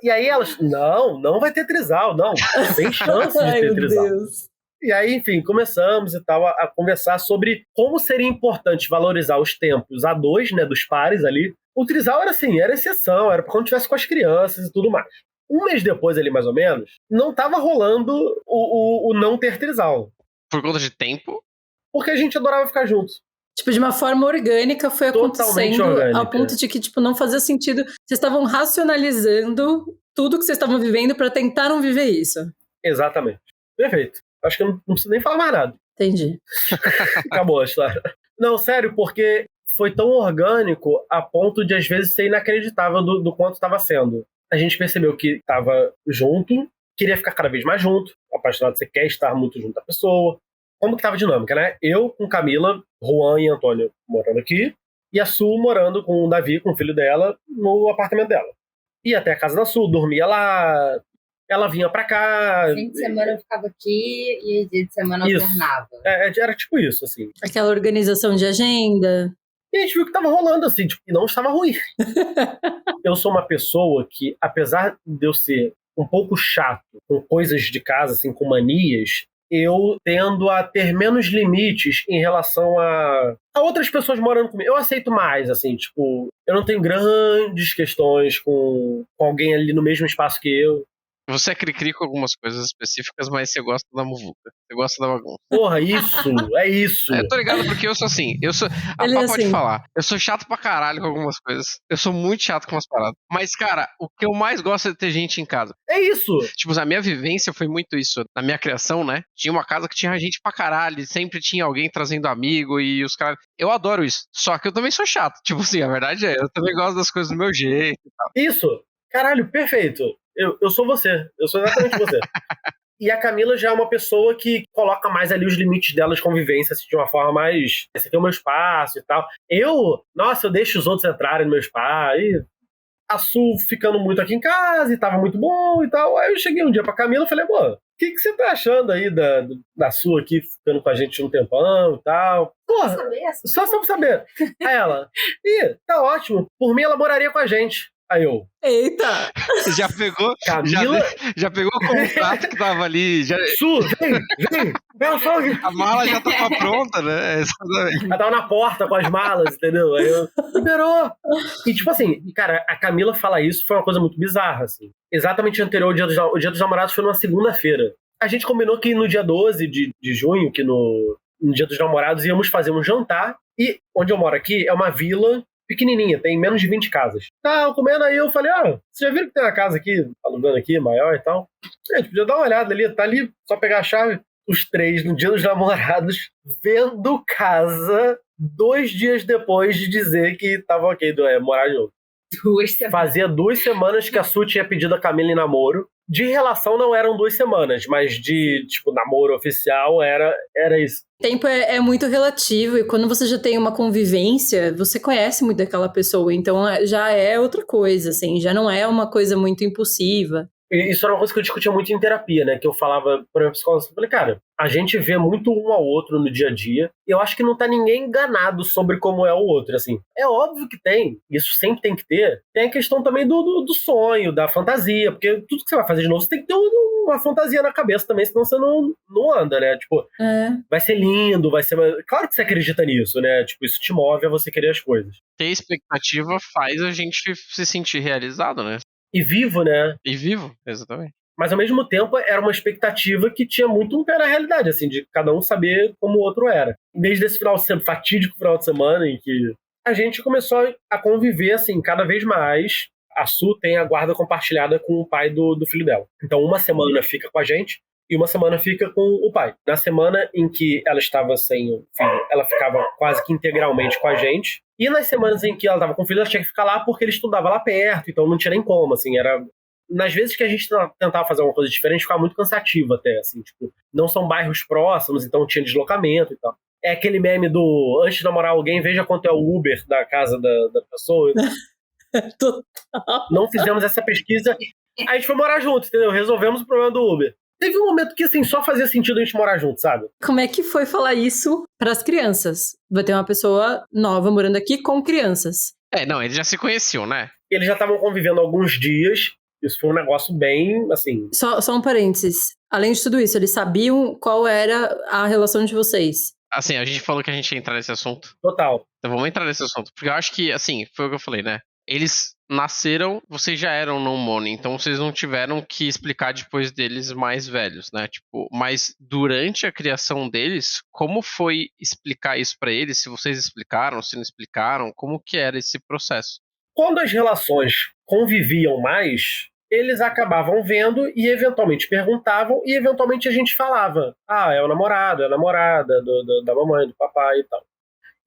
E aí elas, não vai ter trisal, não. Sem chance de ter trisal. Deus. E aí, enfim, começamos e tal a conversar sobre como seria importante valorizar os tempos a dois, né, dos pares ali. O trisal era assim, era exceção, era quando tivesse com as crianças e tudo mais. Um mês depois ali, mais ou menos, não tava rolando o não ter trisal. Por conta de tempo? Porque a gente adorava ficar juntos. Tipo, de uma forma orgânica foi Totalmente acontecendo orgânica. ao ponto de que, tipo, não fazia sentido. Vocês estavam racionalizando tudo que vocês estavam vivendo pra tentar não viver isso. Exatamente. Perfeito. Acho que eu não preciso nem falar mais nada. Entendi. Acabou a história. Não, sério, porque foi tão orgânico a ponto de, às vezes, ser inacreditável do quanto estava sendo. A gente percebeu que estava junto, queria ficar cada vez mais junto, apaixonado, você quer estar muito junto da pessoa. Como que estava a dinâmica, né? Eu com Camila, Juan e Antônio morando aqui, e a Su morando com o Davi, com o filho dela, no apartamento dela. Ia até a casa da Su, dormia lá, ela vinha pra cá. Fim de semana eu ficava aqui e dia de semana eu alternava. Era tipo isso, assim. Aquela organização de agenda. E a gente viu que tava rolando, assim, tipo, e não estava ruim. Eu sou uma pessoa que, apesar de eu ser um pouco chato com coisas de casa, assim, com manias, eu tendo a ter menos limites em relação a outras pessoas morando comigo. Eu aceito mais, assim, tipo, eu não tenho grandes questões com alguém ali no mesmo espaço que eu. Você é cri-cri com algumas coisas específicas, mas você gosta da muvuca. Você gosta da bagunça. Porra, é isso. Eu tô ligado porque eu sou assim. A Pá pode falar. Eu sou chato pra caralho com algumas coisas. Eu sou muito chato com umas paradas. Mas, cara, o que eu mais gosto é de ter gente em casa. É isso. Tipo, a minha vivência foi muito isso. Na minha criação, né? Tinha uma casa que tinha gente pra caralho. Sempre tinha alguém trazendo amigo e os caras... Eu adoro isso. Só que eu também sou chato. Tipo assim, a verdade é, eu também gosto das coisas do meu jeito e tal. Isso. Caralho, perfeito. Eu sou você. Eu sou exatamente você. E a Camila já é uma pessoa que coloca mais ali os limites dela de convivência, assim, de uma forma mais... Esse aqui é o meu espaço e tal. Eu deixo os outros entrarem no meu espaço. E a Su ficando muito aqui em casa e tava muito bom e tal. Aí eu cheguei um dia pra Camila e falei, pô, o que você tá achando aí da Su aqui ficando com a gente um tempão e tal? Porra, só pra saber. Aí ela, tá ótimo. Por mim, ela moraria com a gente. Aí eu... Eita! Já pegou? Camila? Já pegou o contrato que tava ali? Su, vem! A mala já tava pronta, né? Ela tava na porta com as malas, entendeu? Aí eu... Liberou! E tipo assim, cara, a Camila falar isso foi uma coisa muito bizarra, assim. Exatamente anterior ao Dia dos Namorados foi numa segunda-feira. A gente combinou que no dia 12 de junho, que no Dia dos Namorados, íamos fazer um jantar. E onde eu moro aqui é uma vila pequenininha, tem menos de 20 casas. Tá, comendo aí, eu falei, vocês já viram que tem uma casa aqui, alugando aqui, maior e tal? A gente podia dar uma olhada ali, tá ali, só pegar a chave. Os três, no Dia dos Namorados, vendo casa 2 dias depois de dizer que tava ok, morar junto. 2 semanas. Fazia 2 semanas que a Su tinha pedido a Camila em namoro. De relação não eram 2 semanas, mas de, tipo, namoro oficial era isso. Tempo é muito relativo e quando você já tem uma convivência, você conhece muito daquela pessoa, então já é outra coisa, assim, já não é uma coisa muito impulsiva. Isso era uma coisa que eu discutia muito em terapia, né? Que eu falava para minha psicóloga, eu falei, cara, a gente vê muito um ao outro no dia a dia, e eu acho que não tá ninguém enganado sobre como é o outro, assim. É óbvio que tem, isso sempre tem que ter. Tem a questão também do sonho, da fantasia, porque tudo que você vai fazer de novo, você tem que ter uma fantasia na cabeça também, senão você não anda, né? Tipo, vai ser lindo, vai ser... Claro que você acredita nisso, né? Tipo, isso te move a você querer as coisas. Ter expectativa faz a gente se sentir realizado, né? E vivo, né? E vivo, exatamente. Mas ao mesmo tempo era uma expectativa que tinha muito um pé na realidade, assim, de cada um saber como o outro era. Desde esse fatídico final de semana em que a gente começou a conviver, assim, cada vez mais. A Su tem a guarda compartilhada com o pai do filho dela. Então uma semana fica com a gente e uma semana fica com o pai. Na semana em que ela estava sem o filho, ela ficava quase que integralmente com a gente. E nas semanas em que ela estava com o filho, ela tinha que ficar lá porque ele estudava lá perto, então não tinha nem como, assim, era... Nas vezes que a gente tentava fazer uma coisa diferente, ficava muito cansativo até, assim, tipo, não são bairros próximos, então tinha deslocamento e tal. É aquele meme do, antes de namorar alguém, veja quanto é o Uber da casa da pessoa. Total. Não fizemos essa pesquisa, a gente foi morar junto, entendeu? Resolvemos o problema do Uber. Teve um momento que, assim, só fazia sentido a gente morar junto, sabe? Como é que foi falar isso pras crianças? Vai ter uma pessoa nova morando aqui com crianças. Não, eles já se conheciam, né? Eles já estavam convivendo há alguns dias. Isso foi um negócio bem, assim... Só um parênteses. Além de tudo isso, eles sabiam qual era a relação de vocês? Assim, a gente falou que a gente ia entrar nesse assunto. Total. Então vamos entrar nesse assunto. Porque eu acho que, assim, foi o que eu falei, né? Eles nasceram, vocês já eram non-money, então vocês não tiveram que explicar depois deles mais velhos, né? Tipo, mas durante a criação deles, como foi explicar isso pra eles? Se vocês explicaram, se não explicaram, como que era esse processo? Quando as relações conviviam mais, eles acabavam vendo e eventualmente perguntavam e eventualmente a gente falava. Ah, é o namorado, é a namorada da mamãe, do papai e tal.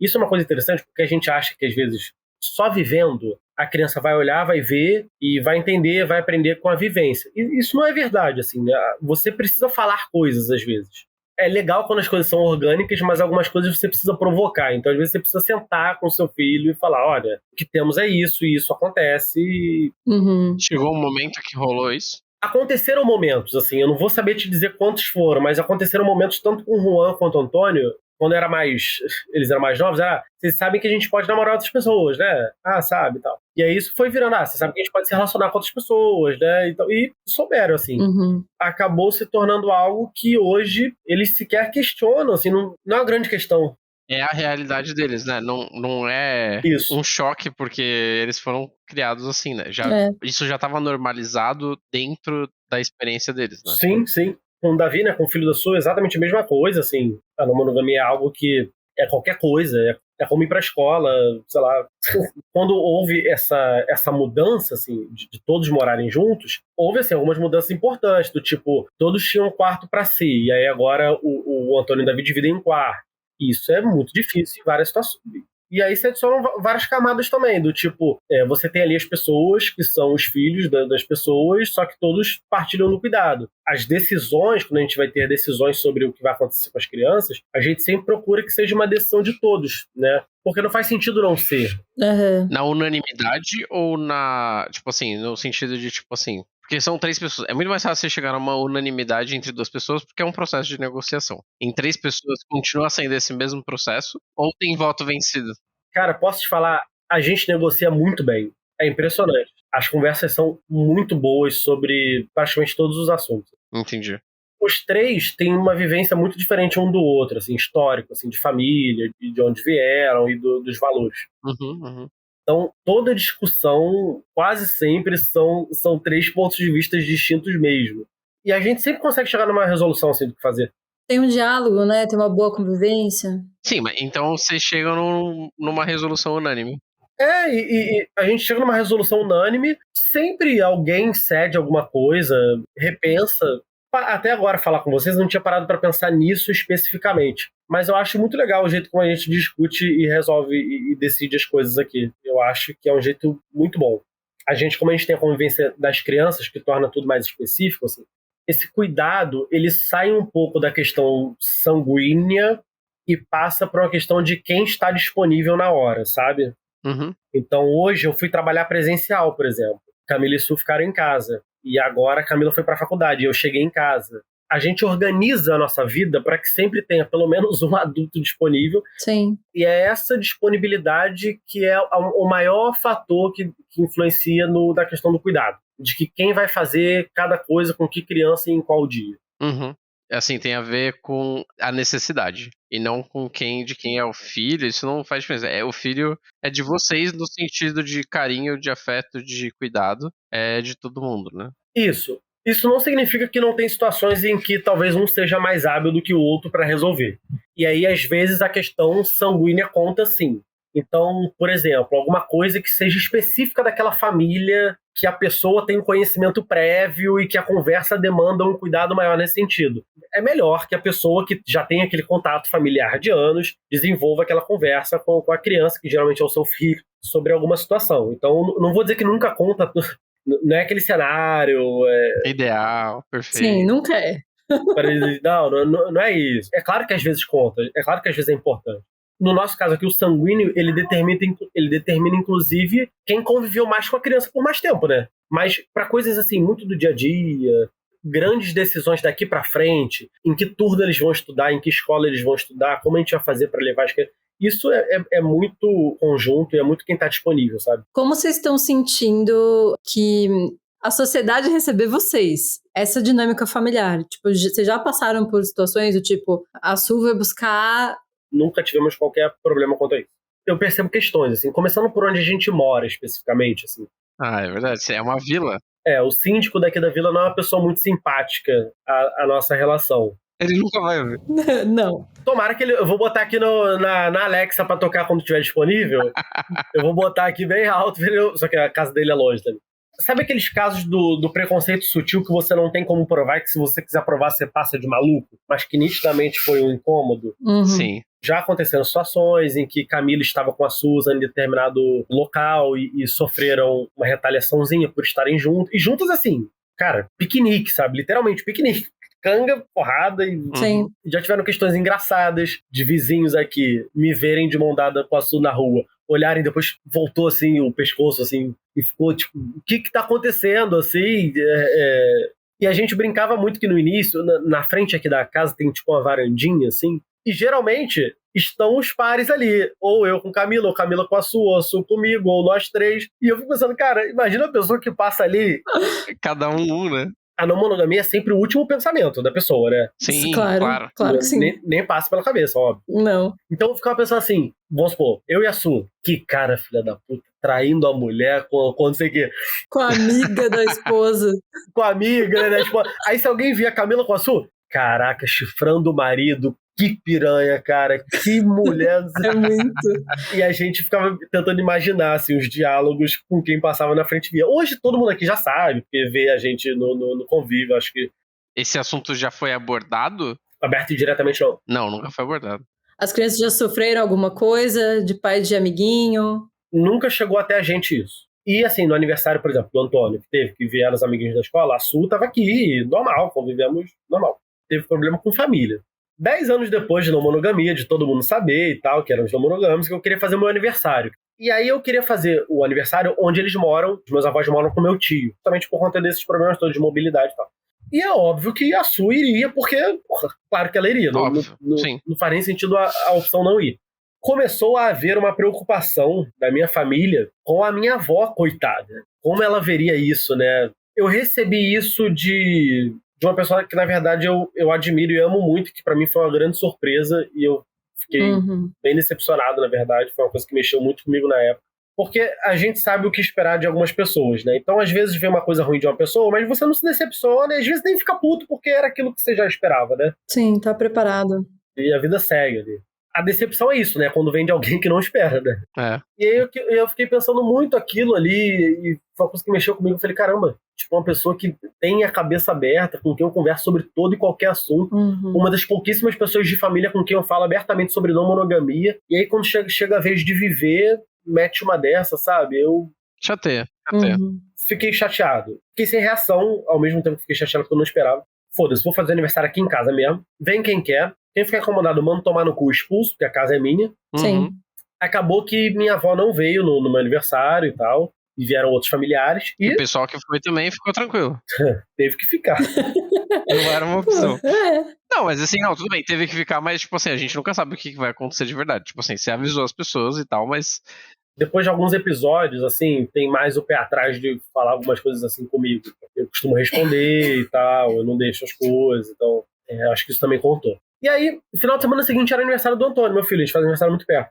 Isso é uma coisa interessante porque a gente acha que às vezes só vivendo a criança vai olhar, vai ver e vai entender, vai aprender com a vivência. E isso não é verdade, assim. Você precisa falar coisas às vezes. É legal quando as coisas são orgânicas, mas algumas coisas você precisa provocar. Então, às vezes, você precisa sentar com o seu filho e falar, olha, o que temos é isso, e isso acontece. Uhum. Chegou um momento que rolou isso? Aconteceram momentos, assim, eu não vou saber te dizer quantos foram, mas aconteceram momentos tanto com o Juan quanto o Antônio, quando eles eram mais novos, vocês sabem que a gente pode namorar outras pessoas, né? Ah, sabe, e tal. E aí isso foi virando, você sabe que a gente pode se relacionar com outras pessoas, né? E souberam, assim. Uhum. Acabou se tornando algo que hoje eles sequer questionam, assim, não é uma grande questão. É a realidade deles, né? Não é Isso. Um choque, porque eles foram criados assim, né? Isso já estava normalizado dentro da experiência deles, né? Sim, sim. Com o Davi, né, com o filho da sua, exatamente a mesma coisa, assim. A não monogamia é algo que é qualquer coisa, é como ir pra escola, sei lá. Quando houve essa mudança, assim, de todos morarem juntos, houve, assim, algumas mudanças importantes, do tipo, todos tinham um quarto pra si, e aí agora o Antônio e o Davi dividem um quarto. Isso é muito difícil em várias situações. E aí se adicionam várias camadas também, do tipo, você tem ali as pessoas que são os filhos das pessoas, só que todos partilham do cuidado. As decisões, quando a gente vai ter decisões sobre o que vai acontecer com as crianças, a gente sempre procura que seja uma decisão de todos, né? Porque não faz sentido não ser. Uhum. Na unanimidade ou tipo assim, no sentido de, tipo assim, porque são 3 pessoas. É muito mais fácil você chegar numa unanimidade entre 2 pessoas, porque é um processo de negociação. Em 3 pessoas, continua sendo esse mesmo processo? Ou tem voto vencido? Cara, posso te falar, a gente negocia muito bem. É impressionante. As conversas são muito boas sobre praticamente todos os assuntos. Entendi. Os 3 têm uma vivência muito diferente um do outro, assim, histórico, assim, de família, de onde vieram e dos valores. Uhum. Então, toda discussão, quase sempre, são 3 pontos de vista distintos mesmo. E a gente sempre consegue chegar numa resolução, assim, do que fazer. Tem um diálogo, né? Tem uma boa convivência. Sim, mas então vocês chegam numa resolução unânime. E a gente chega numa resolução unânime, sempre alguém cede alguma coisa, repensa. Até agora, falar com vocês, não tinha parado para pensar nisso especificamente. Mas eu acho muito legal o jeito como a gente discute e resolve e decide as coisas aqui. Eu acho que é um jeito muito bom. Como a gente tem a convivência das crianças, que torna tudo mais específico, assim, esse cuidado, ele sai um pouco da questão sanguínea e passa para uma questão de quem está disponível na hora, sabe? Uhum. Então hoje eu fui trabalhar presencial, por exemplo. Camila e Su ficaram em casa. E agora a Camila foi para a faculdade e eu cheguei em casa. A gente organiza a nossa vida para que sempre tenha pelo menos um adulto disponível. Sim. E é essa disponibilidade que é o maior fator que influencia na questão do cuidado. De que quem vai fazer cada coisa com que criança e em qual dia. Uhum. Assim, tem a ver com a necessidade. E não com de quem é o filho. Isso não faz diferença. O filho é de vocês no sentido de carinho, de afeto, de cuidado. É de todo mundo, né? Isso. Isso não significa que não tem situações em que talvez um seja mais hábil do que o outro para resolver. E aí, às vezes, a questão sanguínea conta sim. Então, por exemplo, alguma coisa que seja específica daquela família, que a pessoa tem um conhecimento prévio e que a conversa demanda um cuidado maior nesse sentido. É melhor que a pessoa que já tem aquele contato familiar de anos desenvolva aquela conversa com a criança, que geralmente é o seu filho, sobre alguma situação. Então, não vou dizer que nunca conta, não é aquele cenário... Ideal, perfeito. Sim, nunca é. Não é isso. É claro que às vezes conta, é claro que às vezes é importante. No nosso caso aqui, o sanguíneo, ele determina, inclusive, quem conviveu mais com a criança por mais tempo, né? Mas para coisas assim, muito do dia a dia, grandes decisões daqui para frente, em que turno eles vão estudar, em que escola eles vão estudar, como a gente vai fazer para levar as crianças, isso é muito conjunto e é muito quem está disponível, sabe? Como vocês estão sentindo que a sociedade receber vocês. Essa dinâmica familiar. Tipo, vocês já passaram por situações do tipo, a Su vai buscar... Nunca tivemos qualquer problema quanto a isso. Eu percebo questões, assim, começando por onde a gente mora, especificamente, assim. Ah, é verdade. É uma vila. O síndico daqui da vila não é uma pessoa muito simpática à nossa relação. Ele nunca vai ouvir. Não. Tomara que eu vou botar aqui na Alexa pra tocar quando estiver disponível. Eu vou botar aqui bem alto, só que a casa dele é longe também. Sabe aqueles casos do preconceito sutil que você não tem como provar, que se você quiser provar você passa de maluco, mas que nitidamente foi um incômodo? Uhum. Sim. Já aconteceram situações em que Camila estava com a Susan em determinado local e sofreram uma retaliaçãozinha por estarem juntos. E juntos assim, cara, piquenique, sabe? Literalmente piquenique. Canga, porrada e Sim. Já tiveram questões engraçadas de vizinhos aqui me verem de mão dada com a Su na rua, olharem, depois voltou assim o pescoço assim e ficou tipo, o que tá acontecendo assim? E a gente brincava muito que no início, na frente aqui da casa tem tipo uma varandinha assim, e geralmente estão os pares ali, ou eu com Camila, ou Camila com a Su comigo, ou nós três, e eu fico pensando, cara, imagina a pessoa que passa ali, cada um, né? A não monogamia é sempre o último pensamento da pessoa, né? Sim, claro que sim. Nem passa pela cabeça, óbvio. Não. Então eu ficava pensando assim, vamos supor, eu e a Su, que cara, filha da puta, traindo a mulher com não sei o quê. Com a amiga da esposa. Com a amiga, né? Tipo, aí se alguém via a Camila com a Su, caraca, chifrando o marido, que piranha, cara, que mulher. É muito. E a gente ficava tentando imaginar, assim, os diálogos com quem passava na frente via. Hoje todo mundo aqui já sabe, porque vê a gente no convívio, acho que... Esse assunto já foi abordado? Aberto e diretamente não. Não, nunca foi abordado. As crianças já sofreram alguma coisa de pai de amiguinho? Nunca chegou até a gente isso. E assim, no aniversário, por exemplo, do Antônio, que vieram os amiguinhos da escola, a Su tava aqui, normal, convivemos normal. Teve problema com família. 10 anos depois de não monogamia, de todo mundo saber e tal, que éramos não monogâmicos, eu queria fazer o meu aniversário. E aí eu queria fazer o aniversário onde eles moram, os meus avós moram com meu tio, justamente por conta desses problemas todos de mobilidade e tal. E é óbvio que a Su iria, porque, claro que ela iria, não faria nem sentido a opção não ir. Começou a haver uma preocupação da minha família com a minha avó, coitada. Como ela veria isso, né? Eu recebi isso de uma pessoa que, na verdade, eu admiro e amo muito, que pra mim foi uma grande surpresa, e eu fiquei bem decepcionado, na verdade. Foi uma coisa que mexeu muito comigo na época. Porque a gente sabe o que esperar de algumas pessoas, né? Então, às vezes, vê uma coisa ruim de uma pessoa, mas você não se decepciona, e às vezes nem fica puto, porque era aquilo que você já esperava, né? Sim, tá preparado. E a vida segue ali. A decepção é isso, né? Quando vem de alguém que não espera, né? É. E aí eu fiquei pensando muito aquilo ali, e foi uma coisa que mexeu comigo. Eu falei, caramba, tipo, uma pessoa que tem a cabeça aberta, com quem eu converso sobre todo e qualquer assunto. Uma das pouquíssimas pessoas de família com quem eu falo abertamente sobre não monogamia. E aí, quando chega a vez de viver, mete uma dessa, sabe? Eu... Chateia. Fiquei chateado. Fiquei sem reação, ao mesmo tempo que fiquei chateado porque eu não esperava. Foda-se, vou fazer aniversário aqui em casa mesmo. Vem quem quer. Quem ficar incomodado, manda tomar no cu, expulso, porque a casa é minha. Sim. Acabou que minha avó não veio no meu aniversário e tal. E vieram outros familiares. E o pessoal que foi também ficou tranquilo. Teve que ficar. Não era uma opção. É. Não, mas assim, não, tudo bem, teve que ficar, mas tipo assim, a gente nunca sabe o que vai acontecer de verdade. Tipo assim, você avisou as pessoas e tal, mas... Depois de alguns episódios, assim, tem mais o pé atrás de falar algumas coisas assim comigo. Eu costumo responder e tal, eu não deixo as coisas, então acho que isso também contou. E aí, no final de semana seguinte era aniversário do Antônio, meu filho, a gente faz aniversário muito perto.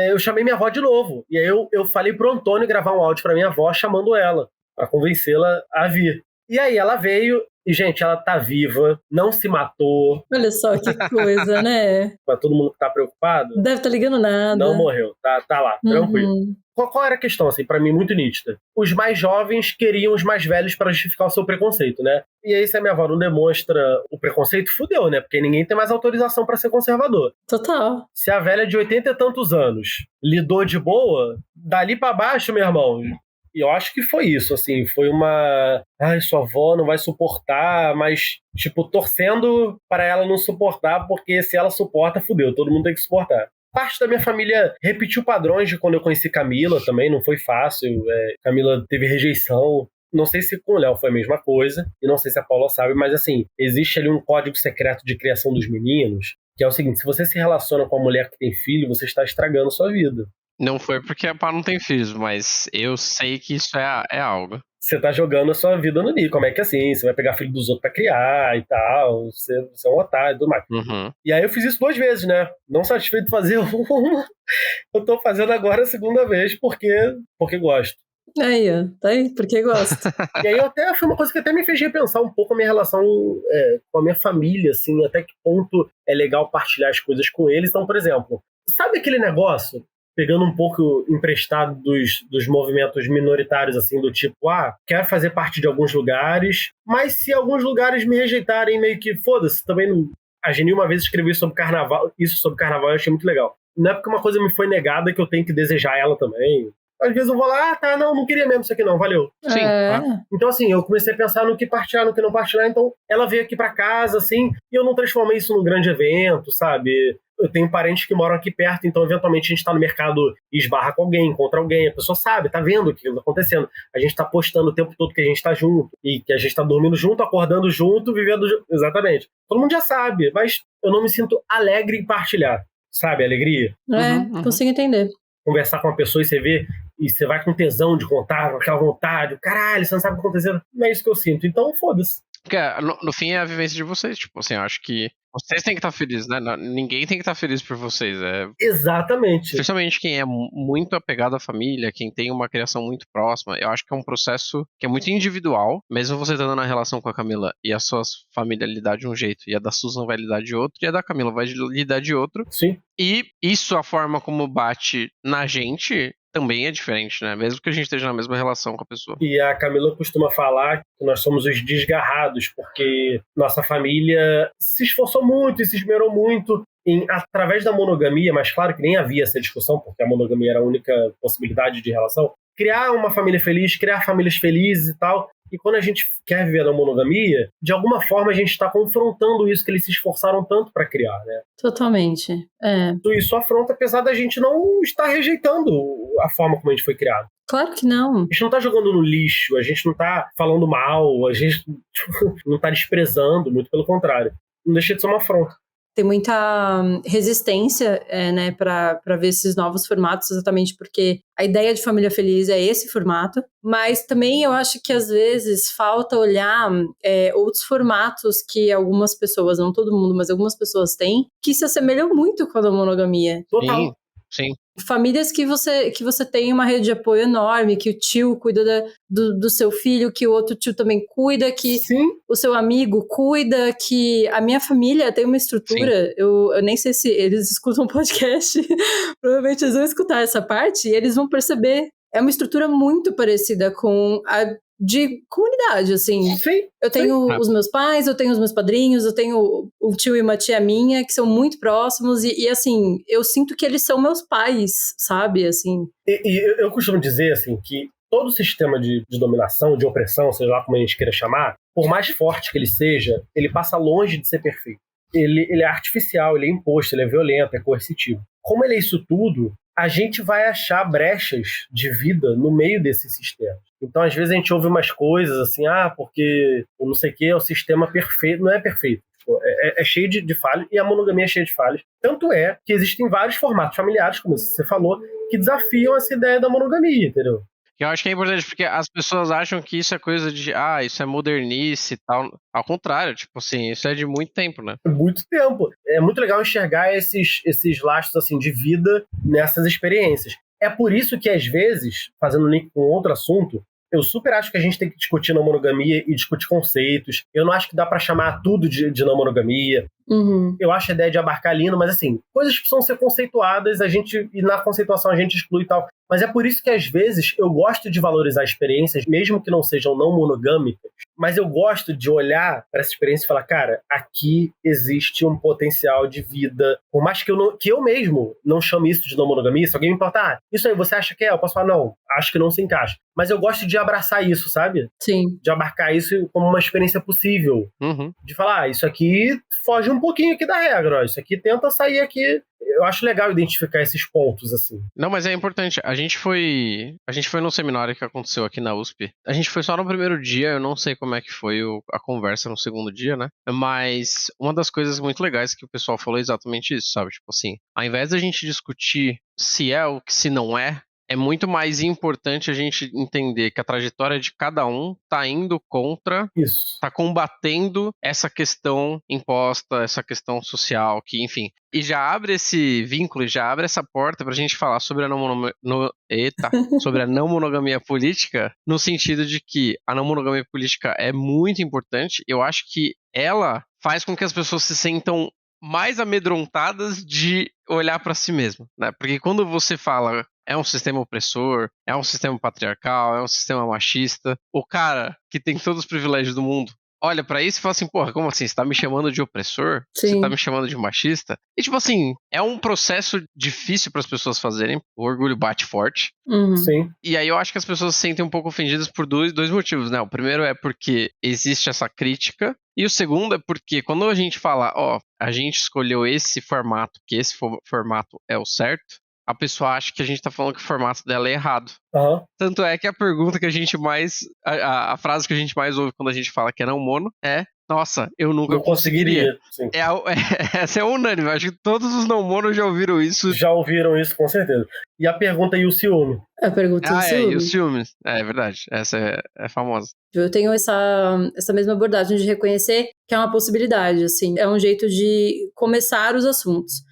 Eu chamei minha avó de novo, e aí eu falei pro Antônio gravar um áudio pra minha avó chamando ela, pra convencê-la a vir. E aí ela veio, e gente, ela tá viva, não se matou. Olha só que coisa, né? Pra todo mundo que tá preocupado. Deve tá ligando nada. Não morreu, tá lá, tranquilo. Qual era a questão, assim, pra mim, muito nítida? Os mais jovens queriam os mais velhos pra justificar o seu preconceito, né? E aí, se a minha avó não demonstra o preconceito, fudeu, né? Porque ninguém tem mais autorização pra ser conservador. Total. Se a velha de 80 e tantos anos lidou de boa, dali pra baixo, meu irmão... E eu acho que foi isso, assim, foi uma... Ai, sua avó não vai suportar, mas, tipo, torcendo para ela não suportar, porque se ela suporta, fudeu, todo mundo tem que suportar. Parte da minha família repetiu padrões de quando eu conheci Camila também, não foi fácil. Camila teve rejeição. Não sei se com o Léo foi a mesma coisa, e não sei se a Paula sabe, mas assim, existe ali um código secreto de criação dos meninos, que é o seguinte, se você se relaciona com uma mulher que tem filho, você está estragando sua vida. Não foi porque a Pá não tem filhos, mas eu sei que isso é algo. Você tá jogando a sua vida no Nico. Como é que é assim? Você vai pegar filho dos outros pra criar e tal. Você é um otário e tudo mais. Uhum. E aí eu fiz isso 2 vezes, né? Não satisfeito de fazer uma, eu tô fazendo agora a segunda vez porque gosto. Aí, ó. Tá aí, porque gosto. E aí foi uma coisa que até me fez repensar um pouco a minha relação com a minha família, assim, até que ponto é legal partilhar as coisas com eles. Então, por exemplo, sabe aquele negócio, pegando um pouco emprestado dos movimentos minoritários, assim, do tipo, quero fazer parte de alguns lugares, mas se alguns lugares me rejeitarem, meio que foda-se, também não... A Geni uma vez escreveu isso sobre carnaval, eu achei muito legal. Não é porque uma coisa me foi negada que eu tenho que desejar ela também. Às vezes eu vou lá, não queria mesmo isso aqui não, valeu. Sim, claro. Então, assim, eu comecei a pensar no que partilhar, no que não partilhar, então ela veio aqui pra casa, assim, e eu não transformei isso num grande evento, sabe? Eu tenho parentes que moram aqui perto, então eventualmente a gente tá no mercado e esbarra com alguém, encontra alguém, a pessoa sabe, tá vendo o que tá acontecendo. A gente tá postando o tempo todo que a gente tá junto, e que a gente tá dormindo junto, acordando junto, vivendo junto. Exatamente. Todo mundo já sabe, mas eu não me sinto alegre em partilhar, sabe? Alegria. Consigo entender. Conversar com uma pessoa e você vê, e você vai com tesão de contar, com aquela vontade, caralho, você não sabe o que tá acontecendo. Não é isso que eu sinto, então foda-se. Porque no fim é a vivência de vocês, tipo assim, eu acho que vocês têm que estar felizes, né? Ninguém tem que estar feliz por vocês. Exatamente. Especialmente quem é muito apegado à família, quem tem uma criação muito próxima. Eu acho que é um processo que é muito individual, mesmo você estando na relação com a Camila e a sua família lidar de um jeito, e a da Susan vai lidar de outro, e a da Camila vai lidar de outro. Sim. E isso, a forma como bate na gente, também é diferente, né? Mesmo que a gente esteja na mesma relação com a pessoa. E a Camila costuma falar que nós somos os desgarrados, porque nossa família se esforçou muito e se esmerou muito através da monogamia, mas claro que nem havia essa discussão, porque a monogamia era a única possibilidade de relação, criar uma família feliz, criar famílias felizes e tal. E quando a gente quer viver na monogamia, de alguma forma a gente está confrontando isso que eles se esforçaram tanto para criar, né? Totalmente. Isso afronta, apesar da gente não estar rejeitando a forma como a gente foi criado. Claro que não. A gente não tá jogando no lixo, a gente não tá falando mal, a gente não tá desprezando, muito pelo contrário. Não deixa de ser uma afronta. Tem muita resistência, né, para ver esses novos formatos, exatamente porque a ideia de família feliz é esse formato, mas também eu acho que às vezes falta olhar outros formatos que algumas pessoas, não todo mundo, mas algumas pessoas têm, que se assemelham muito com a da monogamia. Total. Sim. Famílias que você tem uma rede de apoio enorme, que o tio cuida do seu filho, que o outro tio também cuida, que o seu amigo cuida, que a minha família tem uma estrutura, eu nem sei se eles escutam o podcast, provavelmente eles vão escutar essa parte e eles vão perceber. É uma estrutura muito parecida com a de comunidade, assim. Sim. Eu tenho os meus pais, eu tenho os meus padrinhos, eu tenho o tio e uma tia minha, que são muito próximos, e assim, eu sinto que eles são meus pais, sabe, assim. E eu costumo dizer, assim, que todo sistema de dominação, de opressão, seja lá como a gente queira chamar, por mais forte que ele seja, ele passa longe de ser perfeito. Ele é artificial, ele é imposto, ele é violento, é coercitivo. Como ele é isso tudo, a gente vai achar brechas de vida no meio desse sistema. Então, às vezes, a gente ouve umas coisas assim, porque o não sei o que é o sistema perfeito. Não é perfeito. É cheio de falhas, e a monogamia é cheia de falhas. Tanto é que existem vários formatos familiares, como você falou, que desafiam essa ideia da monogamia, entendeu? Eu acho que é importante, porque as pessoas acham que isso é coisa de, isso é modernice e tal. Ao contrário, tipo assim, isso é de muito tempo, né? Muito tempo. É muito legal enxergar esses lastros, assim, de vida nessas experiências. É por isso que, às vezes, fazendo link com outro assunto, eu super acho que a gente tem que discutir não monogamia e discutir conceitos. Eu não acho que dá pra chamar tudo de não monogamia. Uhum. Eu acho a ideia de abarcar lindo, mas assim, coisas precisam ser conceituadas, e na conceituação a gente exclui e tal. Mas é por isso que, às vezes, eu gosto de valorizar experiências, mesmo que não sejam não monogâmicas, mas eu gosto de olhar para essa experiência e falar, cara, aqui existe um potencial de vida. Por mais que eu mesmo não chame isso de não monogamia, se alguém me perguntar, isso aí você acha que é? Eu posso falar, não, acho que não se encaixa. Mas eu gosto de abraçar isso, sabe? Sim. De abarcar isso como uma experiência possível. Uhum. De falar, isso aqui foge um pouquinho aqui da regra, ó. Isso aqui tenta sair aqui. Eu acho legal identificar esses pontos, assim. Não, mas é importante. A gente foi num seminário que aconteceu aqui na USP. A gente foi só no primeiro dia, eu não sei como é que foi a conversa no segundo dia, né? Mas uma das coisas muito legais que o pessoal falou é exatamente isso, sabe? Tipo assim, ao invés da gente discutir se é ou se não é muito mais importante a gente entender que a trajetória de cada um tá indo contra, tá combatendo essa questão imposta, essa questão social, que enfim, e já abre esse vínculo, já abre essa porta pra gente falar sobre sobre a não monogamia política, no sentido de que a não monogamia política é muito importante. Eu acho que ela faz com que as pessoas se sentam mais amedrontadas de olhar pra si mesmo, né? Porque quando você fala é um sistema opressor, é um sistema patriarcal, é um sistema machista, o cara que tem todos os privilégios do mundo olha pra isso e fala assim, porra, como assim? Você tá me chamando de opressor? Sim. Você tá me chamando de machista? E tipo assim, é um processo difícil pras pessoas fazerem, o orgulho bate forte. Sim. E aí eu acho que as pessoas se sentem um pouco ofendidas por dois motivos, né? O primeiro é porque existe essa crítica, e o segundo é porque quando a gente fala, a gente escolheu esse formato, que esse formato é o certo, a pessoa acha que a gente tá falando que o formato dela é errado. Tanto é que a pergunta que a gente mais... A frase que a gente mais ouve quando a gente fala que é não mono é: nossa, eu nunca conseguiria. Essa é unânime. Acho que todos os não monos já ouviram isso. Já ouviram isso, com certeza. E a pergunta e o ciúme? A pergunta e o ciúme. E o ciúme. É verdade. Essa é famosa. Eu tenho essa mesma abordagem de reconhecer que é uma possibilidade, assim. É um jeito de começar os assuntos.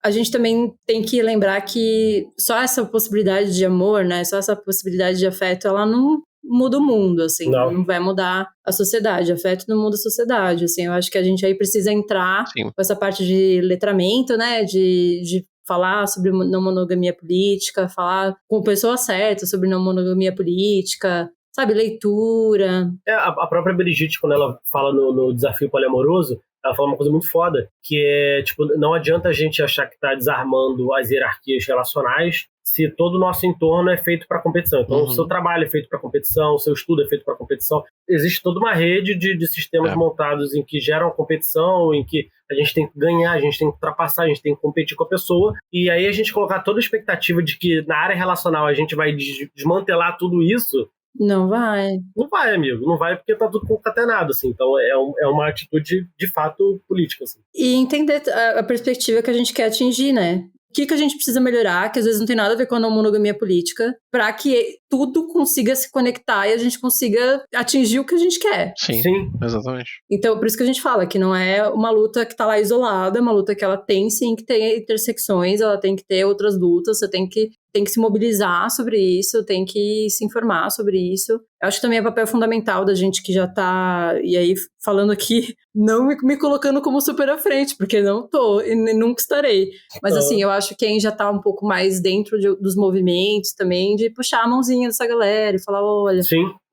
A gente também tem que lembrar que só essa possibilidade de amor, né, só essa possibilidade de afeto, ela não muda o mundo, assim, não vai mudar a sociedade. Afeto não muda a sociedade, assim. Eu acho que a gente aí precisa entrar com essa parte de letramento, né, de falar sobre não monogamia política, falar com pessoa certa sobre não monogamia política, sabe, leitura. A própria Brigitte, quando ela fala no desafio poliamoroso, ela fala uma coisa muito foda, que é, tipo, não adianta a gente achar que tá desarmando as hierarquias relacionais se todo o nosso entorno é feito para competição. Então, o seu trabalho é feito para competição, o seu estudo é feito para competição. Existe toda uma rede de sistemas montados em que geram competição, em que a gente tem que ganhar, a gente tem que ultrapassar, a gente tem que competir com a pessoa. E aí a gente colocar toda a expectativa de que na área relacional a gente vai desmantelar tudo isso. Não vai. Não vai, amigo. Não vai porque tá tudo concatenado, assim. Então é uma atitude, de fato, política, assim. E entender a perspectiva que a gente quer atingir, né? O que a gente precisa melhorar, que às vezes não tem nada a ver com a não monogamia política, para que tudo consiga se conectar e a gente consiga atingir o que a gente quer. Sim, exatamente. Então, por isso que a gente fala que não é uma luta que tá lá isolada, é uma luta que ela tem sim que ter intersecções, ela tem que ter outras lutas, você tem que se mobilizar sobre isso, tem que se informar sobre isso. Eu acho que também é papel fundamental da gente que já tá, e aí falando aqui, não me colocando como super à frente, porque não tô e nunca estarei. Mas assim, eu acho que quem já tá um pouco mais dentro dos movimentos também, de puxar a mãozinha dessa galera e falar, olha,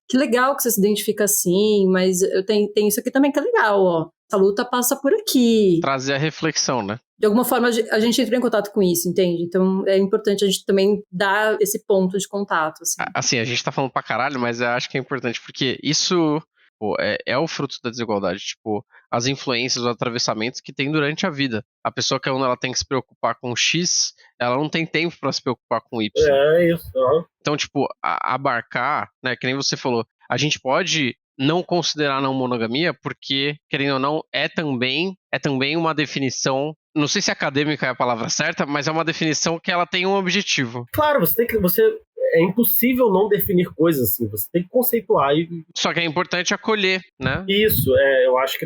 que legal que você se identifica assim, mas tem isso aqui também que é legal, ó. Essa luta passa por aqui. Trazer a reflexão, né? De alguma forma, a gente entra em contato com isso, entende? Então, é importante a gente também dar esse ponto de contato, assim. Assim, a gente tá falando pra caralho, mas eu acho que é importante, porque isso é o fruto da desigualdade. Tipo, as influências, os atravessamentos que tem durante a vida. A pessoa que ela tem que se preocupar com X, ela não tem tempo pra se preocupar com Y. É isso. Então, tipo, abarcar, né, que nem você falou, a gente pode não considerar não monogamia, porque, querendo ou não, é também uma definição, não sei se acadêmica é a palavra certa, mas é uma definição que ela tem um objetivo. Claro, é impossível não definir coisas assim, você tem que conceituar. Só que é importante acolher, né? Isso, eu acho que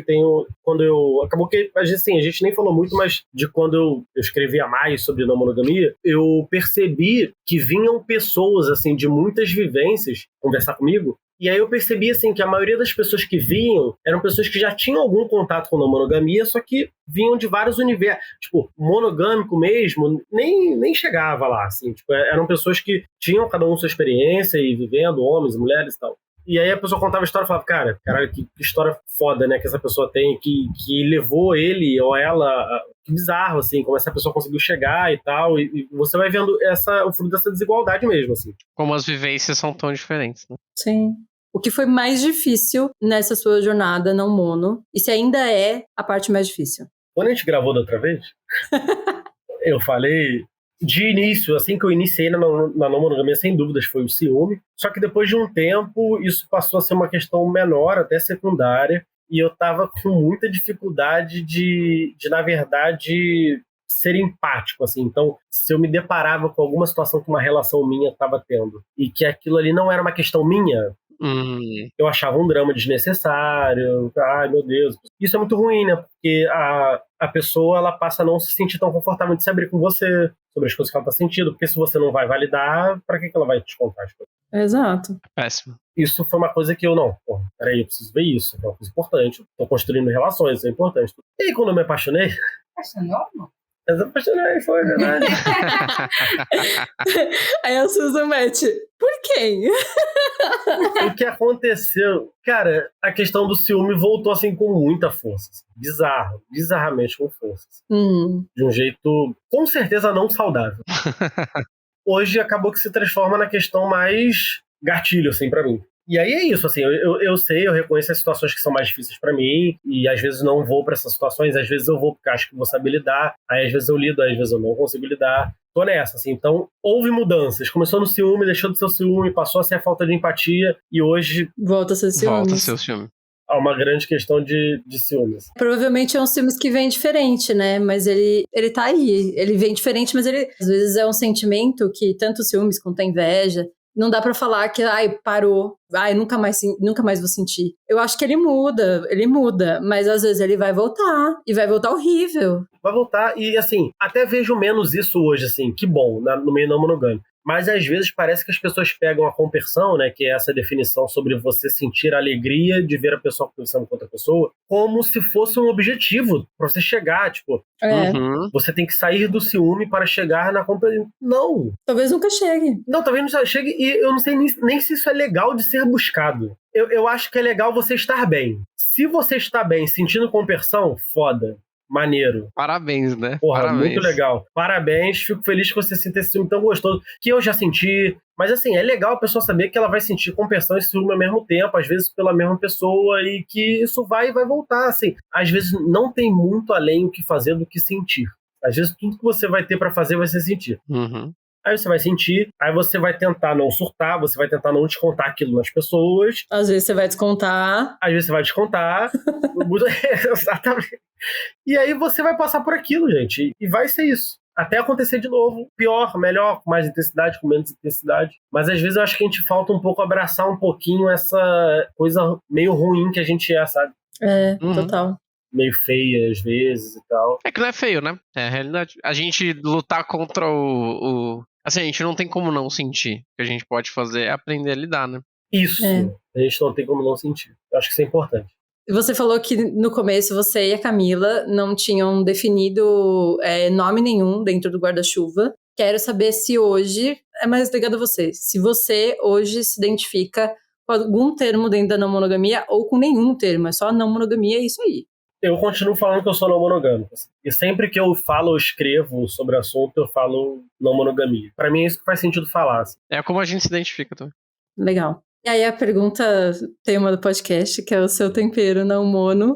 acabou que, assim, a gente nem falou muito, mas de quando eu escrevia mais sobre não monogamia, eu percebi que vinham pessoas, assim, de muitas vivências conversar comigo. E aí eu percebi, assim, que a maioria das pessoas que vinham eram pessoas que já tinham algum contato com não monogamia, só que vinham de vários universos. Tipo, monogâmico mesmo, nem chegava lá, assim. Tipo, eram pessoas que tinham cada um sua experiência e vivendo, homens, mulheres e tal. E aí a pessoa contava a história e falava, caralho, que história foda, né, que essa pessoa tem, que levou ele ou ela... Que bizarro, assim, como essa pessoa conseguiu chegar e tal. E você vai vendo o fruto dessa desigualdade mesmo, assim. Como as vivências são tão diferentes, né? Sim. O que foi mais difícil nessa sua jornada não mono, e se ainda é a parte mais difícil? Quando a gente gravou da outra vez, eu falei... De início, assim que eu iniciei na não monogamia, sem dúvidas, foi o ciúme. Só que depois de um tempo, isso passou a ser uma questão menor, até secundária. E eu tava com muita dificuldade de na verdade, ser empático, assim. Então, se eu me deparava com alguma situação que uma relação minha estava tendo e que aquilo ali não era uma questão minha, eu achava um drama desnecessário. Ai, meu Deus. Isso é muito ruim, né? Porque a pessoa, ela passa a não se sentir tão confortável de se abrir com você sobre as coisas que ela tá sentindo, porque se você não vai validar, pra que ela vai te contar as coisas? Exato. Péssimo. Isso foi uma coisa que eu peraí, eu preciso ver isso, é uma coisa importante. Tô construindo relações, isso é importante. E aí, quando eu me apaixonei... Apaixonou, amor? Eu me apaixonei, foi verdade. Aí a Susan mete, por quem? O que aconteceu? Cara, a questão do ciúme voltou assim com muita força. Assim, bizarramente com força. Assim, de um jeito, com certeza, não saudável. Hoje acabou que se transforma na questão mais gatilho, assim, pra mim. E aí é isso, assim, eu sei, eu reconheço as situações que são mais difíceis pra mim, e às vezes não vou pra essas situações, às vezes eu vou porque acho que vou saber lidar, aí às vezes eu lido, às vezes eu não consigo lidar. Tô nessa, assim, então houve mudanças. Começou no ciúme, deixou de ser o ciúme, passou a ser a falta de empatia, e hoje... Volta a ser ciúme. Volta a ser o ciúme. Há uma grande questão de ciúmes. Provavelmente é um ciúmes que vem diferente, né? Mas ele tá aí. Ele vem diferente, mas ele às vezes é um sentimento que tanto ciúmes quanto a inveja, não dá pra falar que, parou, nunca mais vou sentir. Eu acho que ele muda, mas às vezes ele vai voltar, e vai voltar horrível. Vai voltar, e assim, até vejo menos isso hoje, assim, que bom, no meio não monogâmico. Mas às vezes parece que as pessoas pegam a compersão, né, que é essa definição sobre você sentir a alegria de ver a pessoa conversando com outra pessoa, como se fosse um objetivo pra você chegar, tipo, você tem que sair do ciúme para chegar na compersão. Não. Talvez nunca chegue. Não, talvez não chegue, e eu não sei nem se isso é legal de ser buscado. Eu acho que é legal você estar bem. Se você está bem sentindo compersão, foda. Maneiro. Parabéns, né? Porra, Parabéns. Muito legal. Parabéns, fico feliz que você sinta esse ciúme tão gostoso, que eu já senti. Mas assim, é legal a pessoa saber que ela vai sentir compersão e ciúme ao mesmo tempo, às vezes pela mesma pessoa, e que isso vai voltar, assim. Às vezes não tem muito além o que fazer do que sentir. Às vezes tudo que você vai ter pra fazer vai ser sentir. Aí você vai sentir, aí você vai tentar não surtar, você vai tentar não descontar aquilo nas pessoas. Às vezes você vai descontar. Às vezes você vai descontar. Exatamente. E aí você vai passar por aquilo, gente. E vai ser isso. Até acontecer de novo. Pior, melhor, com mais intensidade, com menos intensidade. Mas às vezes eu acho que a gente falta um pouco abraçar um pouquinho essa coisa meio ruim que a gente é, sabe? Total. Meio feia às vezes e tal. É que não é feio, né? É a realidade. A gente lutar contra Assim, a gente não tem como não sentir. O que a gente pode fazer é aprender a lidar, né? Isso. A gente não tem como não sentir. Eu acho que isso é importante. Você falou que no começo você e a Camila não tinham definido nome nenhum dentro do guarda-chuva. Quero saber se hoje é mais ligado a você. Se você hoje se identifica com algum termo dentro da não monogamia ou com nenhum termo. É só não monogamia, é isso aí. Eu continuo falando que eu sou não monogâmico. Assim. E sempre que eu falo ou escrevo sobre o assunto, eu falo não monogamia. Pra mim é isso que faz sentido falar. Assim. É como a gente se identifica também. Legal. E aí a pergunta, tema do podcast, que é o seu tempero não mono.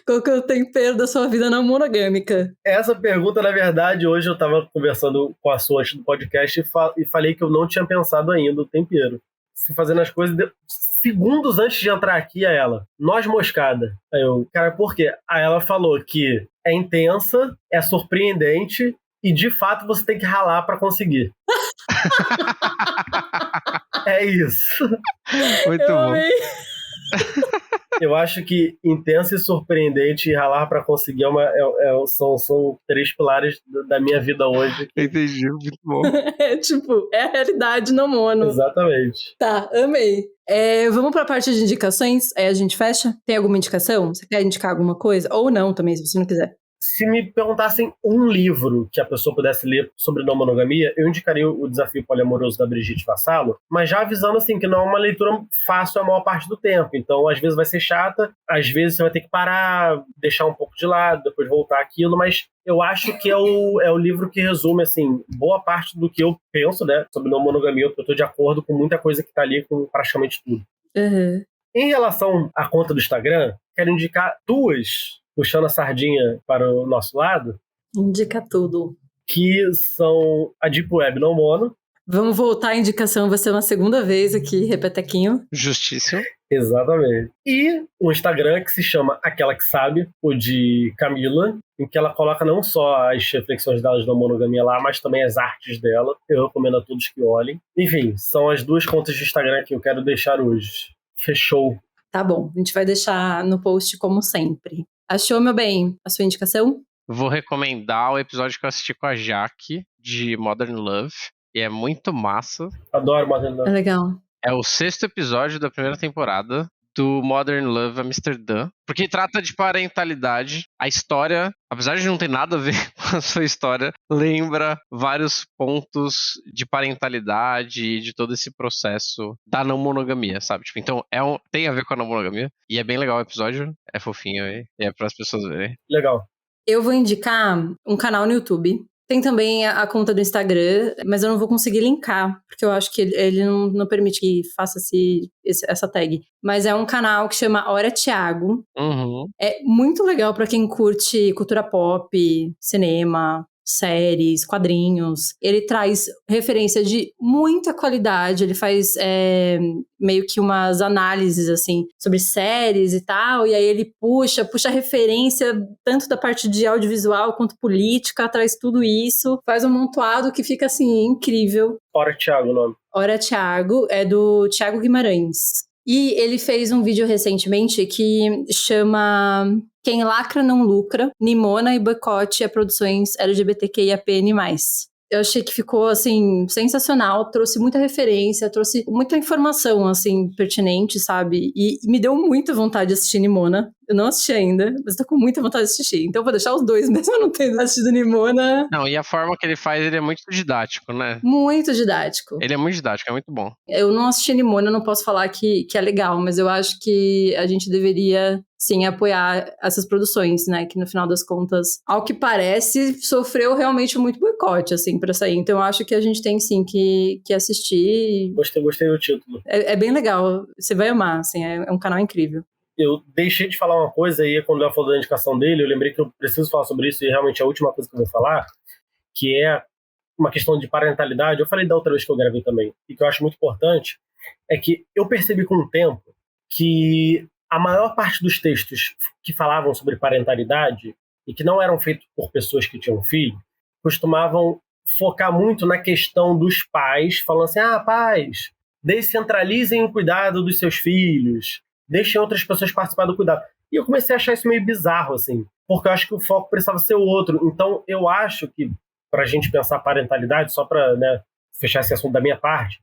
Qual que é o tempero da sua vida não monogâmica? Essa pergunta, na verdade, hoje eu tava conversando com a Sua antes do podcast e falei que eu não tinha pensado ainda o tempero. Fui fazendo as coisas segundos antes de entrar aqui a ela. Noz moscada. Aí eu, cara, por quê? Aí ela falou que é intensa, é surpreendente e, de fato, você tem que ralar pra conseguir. É isso. Muito bom. Amei. Eu acho que intensa e surpreendente e ralar pra conseguir são 3 pilares da minha vida hoje. Entendi, muito bom. É a realidade não mono. Exatamente. Tá, amei. Vamos pra parte de indicações? Aí a gente fecha? Tem alguma indicação? Você quer indicar alguma coisa? Ou não também, se você não quiser. Se me perguntassem um livro que a pessoa pudesse ler sobre não monogamia, eu indicaria o Desafio Poliamoroso da Brigitte Vassalo, mas já avisando assim que não é uma leitura fácil a maior parte do tempo. Então, às vezes vai ser chata, às vezes você vai ter que parar, deixar um pouco de lado, depois voltar àquilo, mas eu acho que é o livro que resume, assim, boa parte do que eu penso, né, sobre não monogamia. Eu tô de acordo com muita coisa que tá ali, com praticamente tudo. Uhum. Em relação à conta do Instagram, quero indicar 2, puxando a sardinha para o nosso lado. Indica tudo. Que são a Deep Web Não Mono. Vamos voltar à indicação, vai ser uma segunda vez aqui, repetequinho. Justíssimo. Exatamente. E o Instagram que se chama Aquela Que Sabe, o de Camila, em que ela coloca não só as reflexões delas da monogamia lá, mas também as artes dela. Eu recomendo a todos que olhem. Enfim, são as 2 contas de Instagram que eu quero deixar hoje. Fechou. Tá bom, a gente vai deixar no post como sempre. Achou, meu bem, a sua indicação? Vou recomendar o episódio que eu assisti com a Jaque, de Modern Love. E é muito massa. Adoro Modern Love. É legal. É o 6º episódio da primeira temporada do Modern Love Amsterdã. Porque trata de parentalidade. A história, apesar de não ter nada a ver com a sua história, lembra vários pontos de parentalidade, de todo esse processo da não monogamia, sabe? Tipo, então, tem a ver com a não monogamia. E é bem legal o episódio. É fofinho aí. E é para as pessoas verem. Legal. Eu vou indicar um canal no YouTube. Tem também a conta do Instagram, mas eu não vou conseguir linkar, porque eu acho que ele não permite que faça essa tag. Mas é um canal que chama Hora Thiago. Uhum. É muito legal pra quem curte cultura pop, cinema, séries, quadrinhos. Ele traz referência de muita qualidade, ele faz meio que umas análises, assim, sobre séries e tal, e aí ele puxa referência tanto da parte de audiovisual quanto política, traz tudo isso, faz um montuado que fica, assim, incrível. Hora Thiago o nome. Hora Thiago, é do Thiago Guimarães. E ele fez um vídeo recentemente que chama Quem Lacra Não Lucra, Nimona e Boicote a Produções LGBTQIAPN+. Eu achei que ficou, assim, sensacional, trouxe muita referência, trouxe muita informação, assim, pertinente, sabe? E me deu muita vontade de assistir Nimona. Eu não assisti ainda, mas tô com muita vontade de assistir. Então eu vou deixar os 2, mesmo eu não tendo assistido Nimona. Não, e a forma que ele faz, ele é muito didático, né? Muito didático. Ele é muito didático, é muito bom. Eu não assisti Nimona, eu não posso falar que é legal, mas eu acho que a gente deveria, sim, apoiar essas produções, né? Que no final das contas, ao que parece, sofreu realmente muito boicote, assim, pra sair. Então eu acho que a gente tem, sim, que assistir. Gostei do título. É bem legal, você vai amar, assim, é um canal incrível. Eu deixei de falar uma coisa e quando eu falou da indicação dele, eu lembrei que eu preciso falar sobre isso e realmente é a última coisa que eu vou falar, que é uma questão de parentalidade. Eu falei da outra vez que eu gravei também, e que eu acho muito importante, é que eu percebi com o tempo que a maior parte dos textos que falavam sobre parentalidade e que não eram feitos por pessoas que tinham filho, costumavam focar muito na questão dos pais, falando assim, pais, descentralizem o cuidado dos seus filhos, deixem outras pessoas participar do cuidado. E eu comecei a achar isso meio bizarro, assim, porque eu acho que o foco precisava ser o outro. Então, eu acho que, para a gente pensar parentalidade, só para, né, fechar esse assunto da minha parte,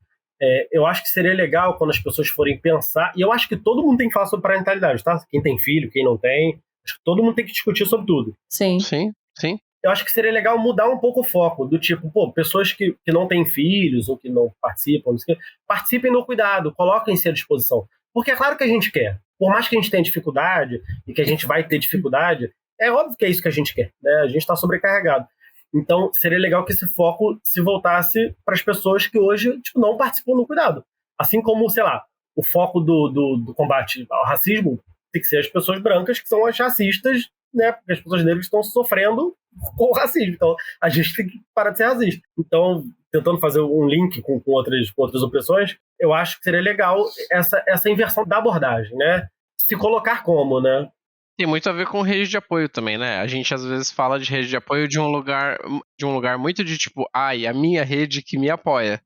eu acho que seria legal quando as pessoas forem pensar, e eu acho que todo mundo tem que falar sobre parentalidade, tá? Quem tem filho, quem não tem, acho que todo mundo tem que discutir sobre tudo. Sim. Sim, sim. Eu acho que seria legal mudar um pouco o foco, do tipo, pessoas que não têm filhos ou que não participam, não sei o quê, participem do cuidado, coloquem-se à disposição. Porque é claro que a gente quer. Por mais que a gente tenha dificuldade, e que a gente vai ter dificuldade, é óbvio que é isso que a gente quer, né? A gente está sobrecarregado. Então, seria legal que esse foco se voltasse para as pessoas que hoje não participam do cuidado. Assim como, sei lá, o foco do combate ao racismo tem que ser as pessoas brancas que são as racistas, né? Porque as pessoas negras estão sofrendo com o racismo. Então, a gente tem que parar de ser racista. Então, tentando fazer um link com outras opressões, eu acho que seria legal essa inversão da abordagem, né? Se colocar como, né? Tem muito a ver com rede de apoio também, né? A gente às vezes fala de rede de apoio de um lugar muito de tipo, a minha rede que me apoia.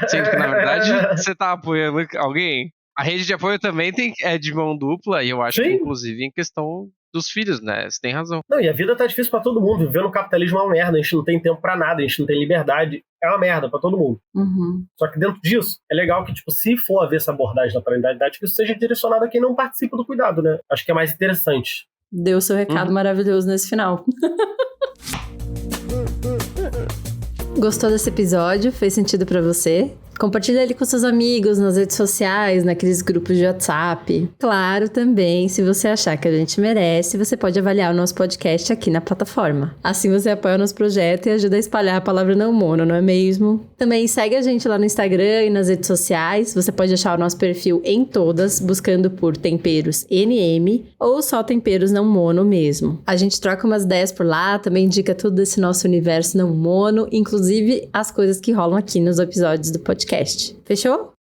Sendo que, na verdade, você tá apoiando alguém. A rede de apoio também é de mão dupla, e eu acho que, inclusive, em questão dos filhos, né? Você tem razão. Não, e a vida tá difícil pra todo mundo. Viver no capitalismo é uma merda, a gente não tem tempo pra nada, a gente não tem liberdade. É uma merda pra todo mundo. Uhum. Só que dentro disso, é legal que, se for haver essa abordagem da parentalidade, que isso seja direcionado a quem não participa do cuidado, né? Acho que é mais interessante. Deu seu recado maravilhoso nesse final. Gostou desse episódio? Fez sentido pra você? Compartilha ele com seus amigos nas redes sociais, naqueles grupos de WhatsApp. Claro, também, se você achar que a gente merece, você pode avaliar o nosso podcast aqui na plataforma. Assim você apoia o nosso projeto e ajuda a espalhar a palavra não mono, não é mesmo? Também segue a gente lá no Instagram e nas redes sociais. Você pode achar o nosso perfil em todas, buscando por Temperos NM ou só Temperos Não Mono mesmo. A gente troca umas ideias por lá, também indica tudo desse nosso universo não mono, inclusive as coisas que rolam aqui nos episódios do podcast. Fechou?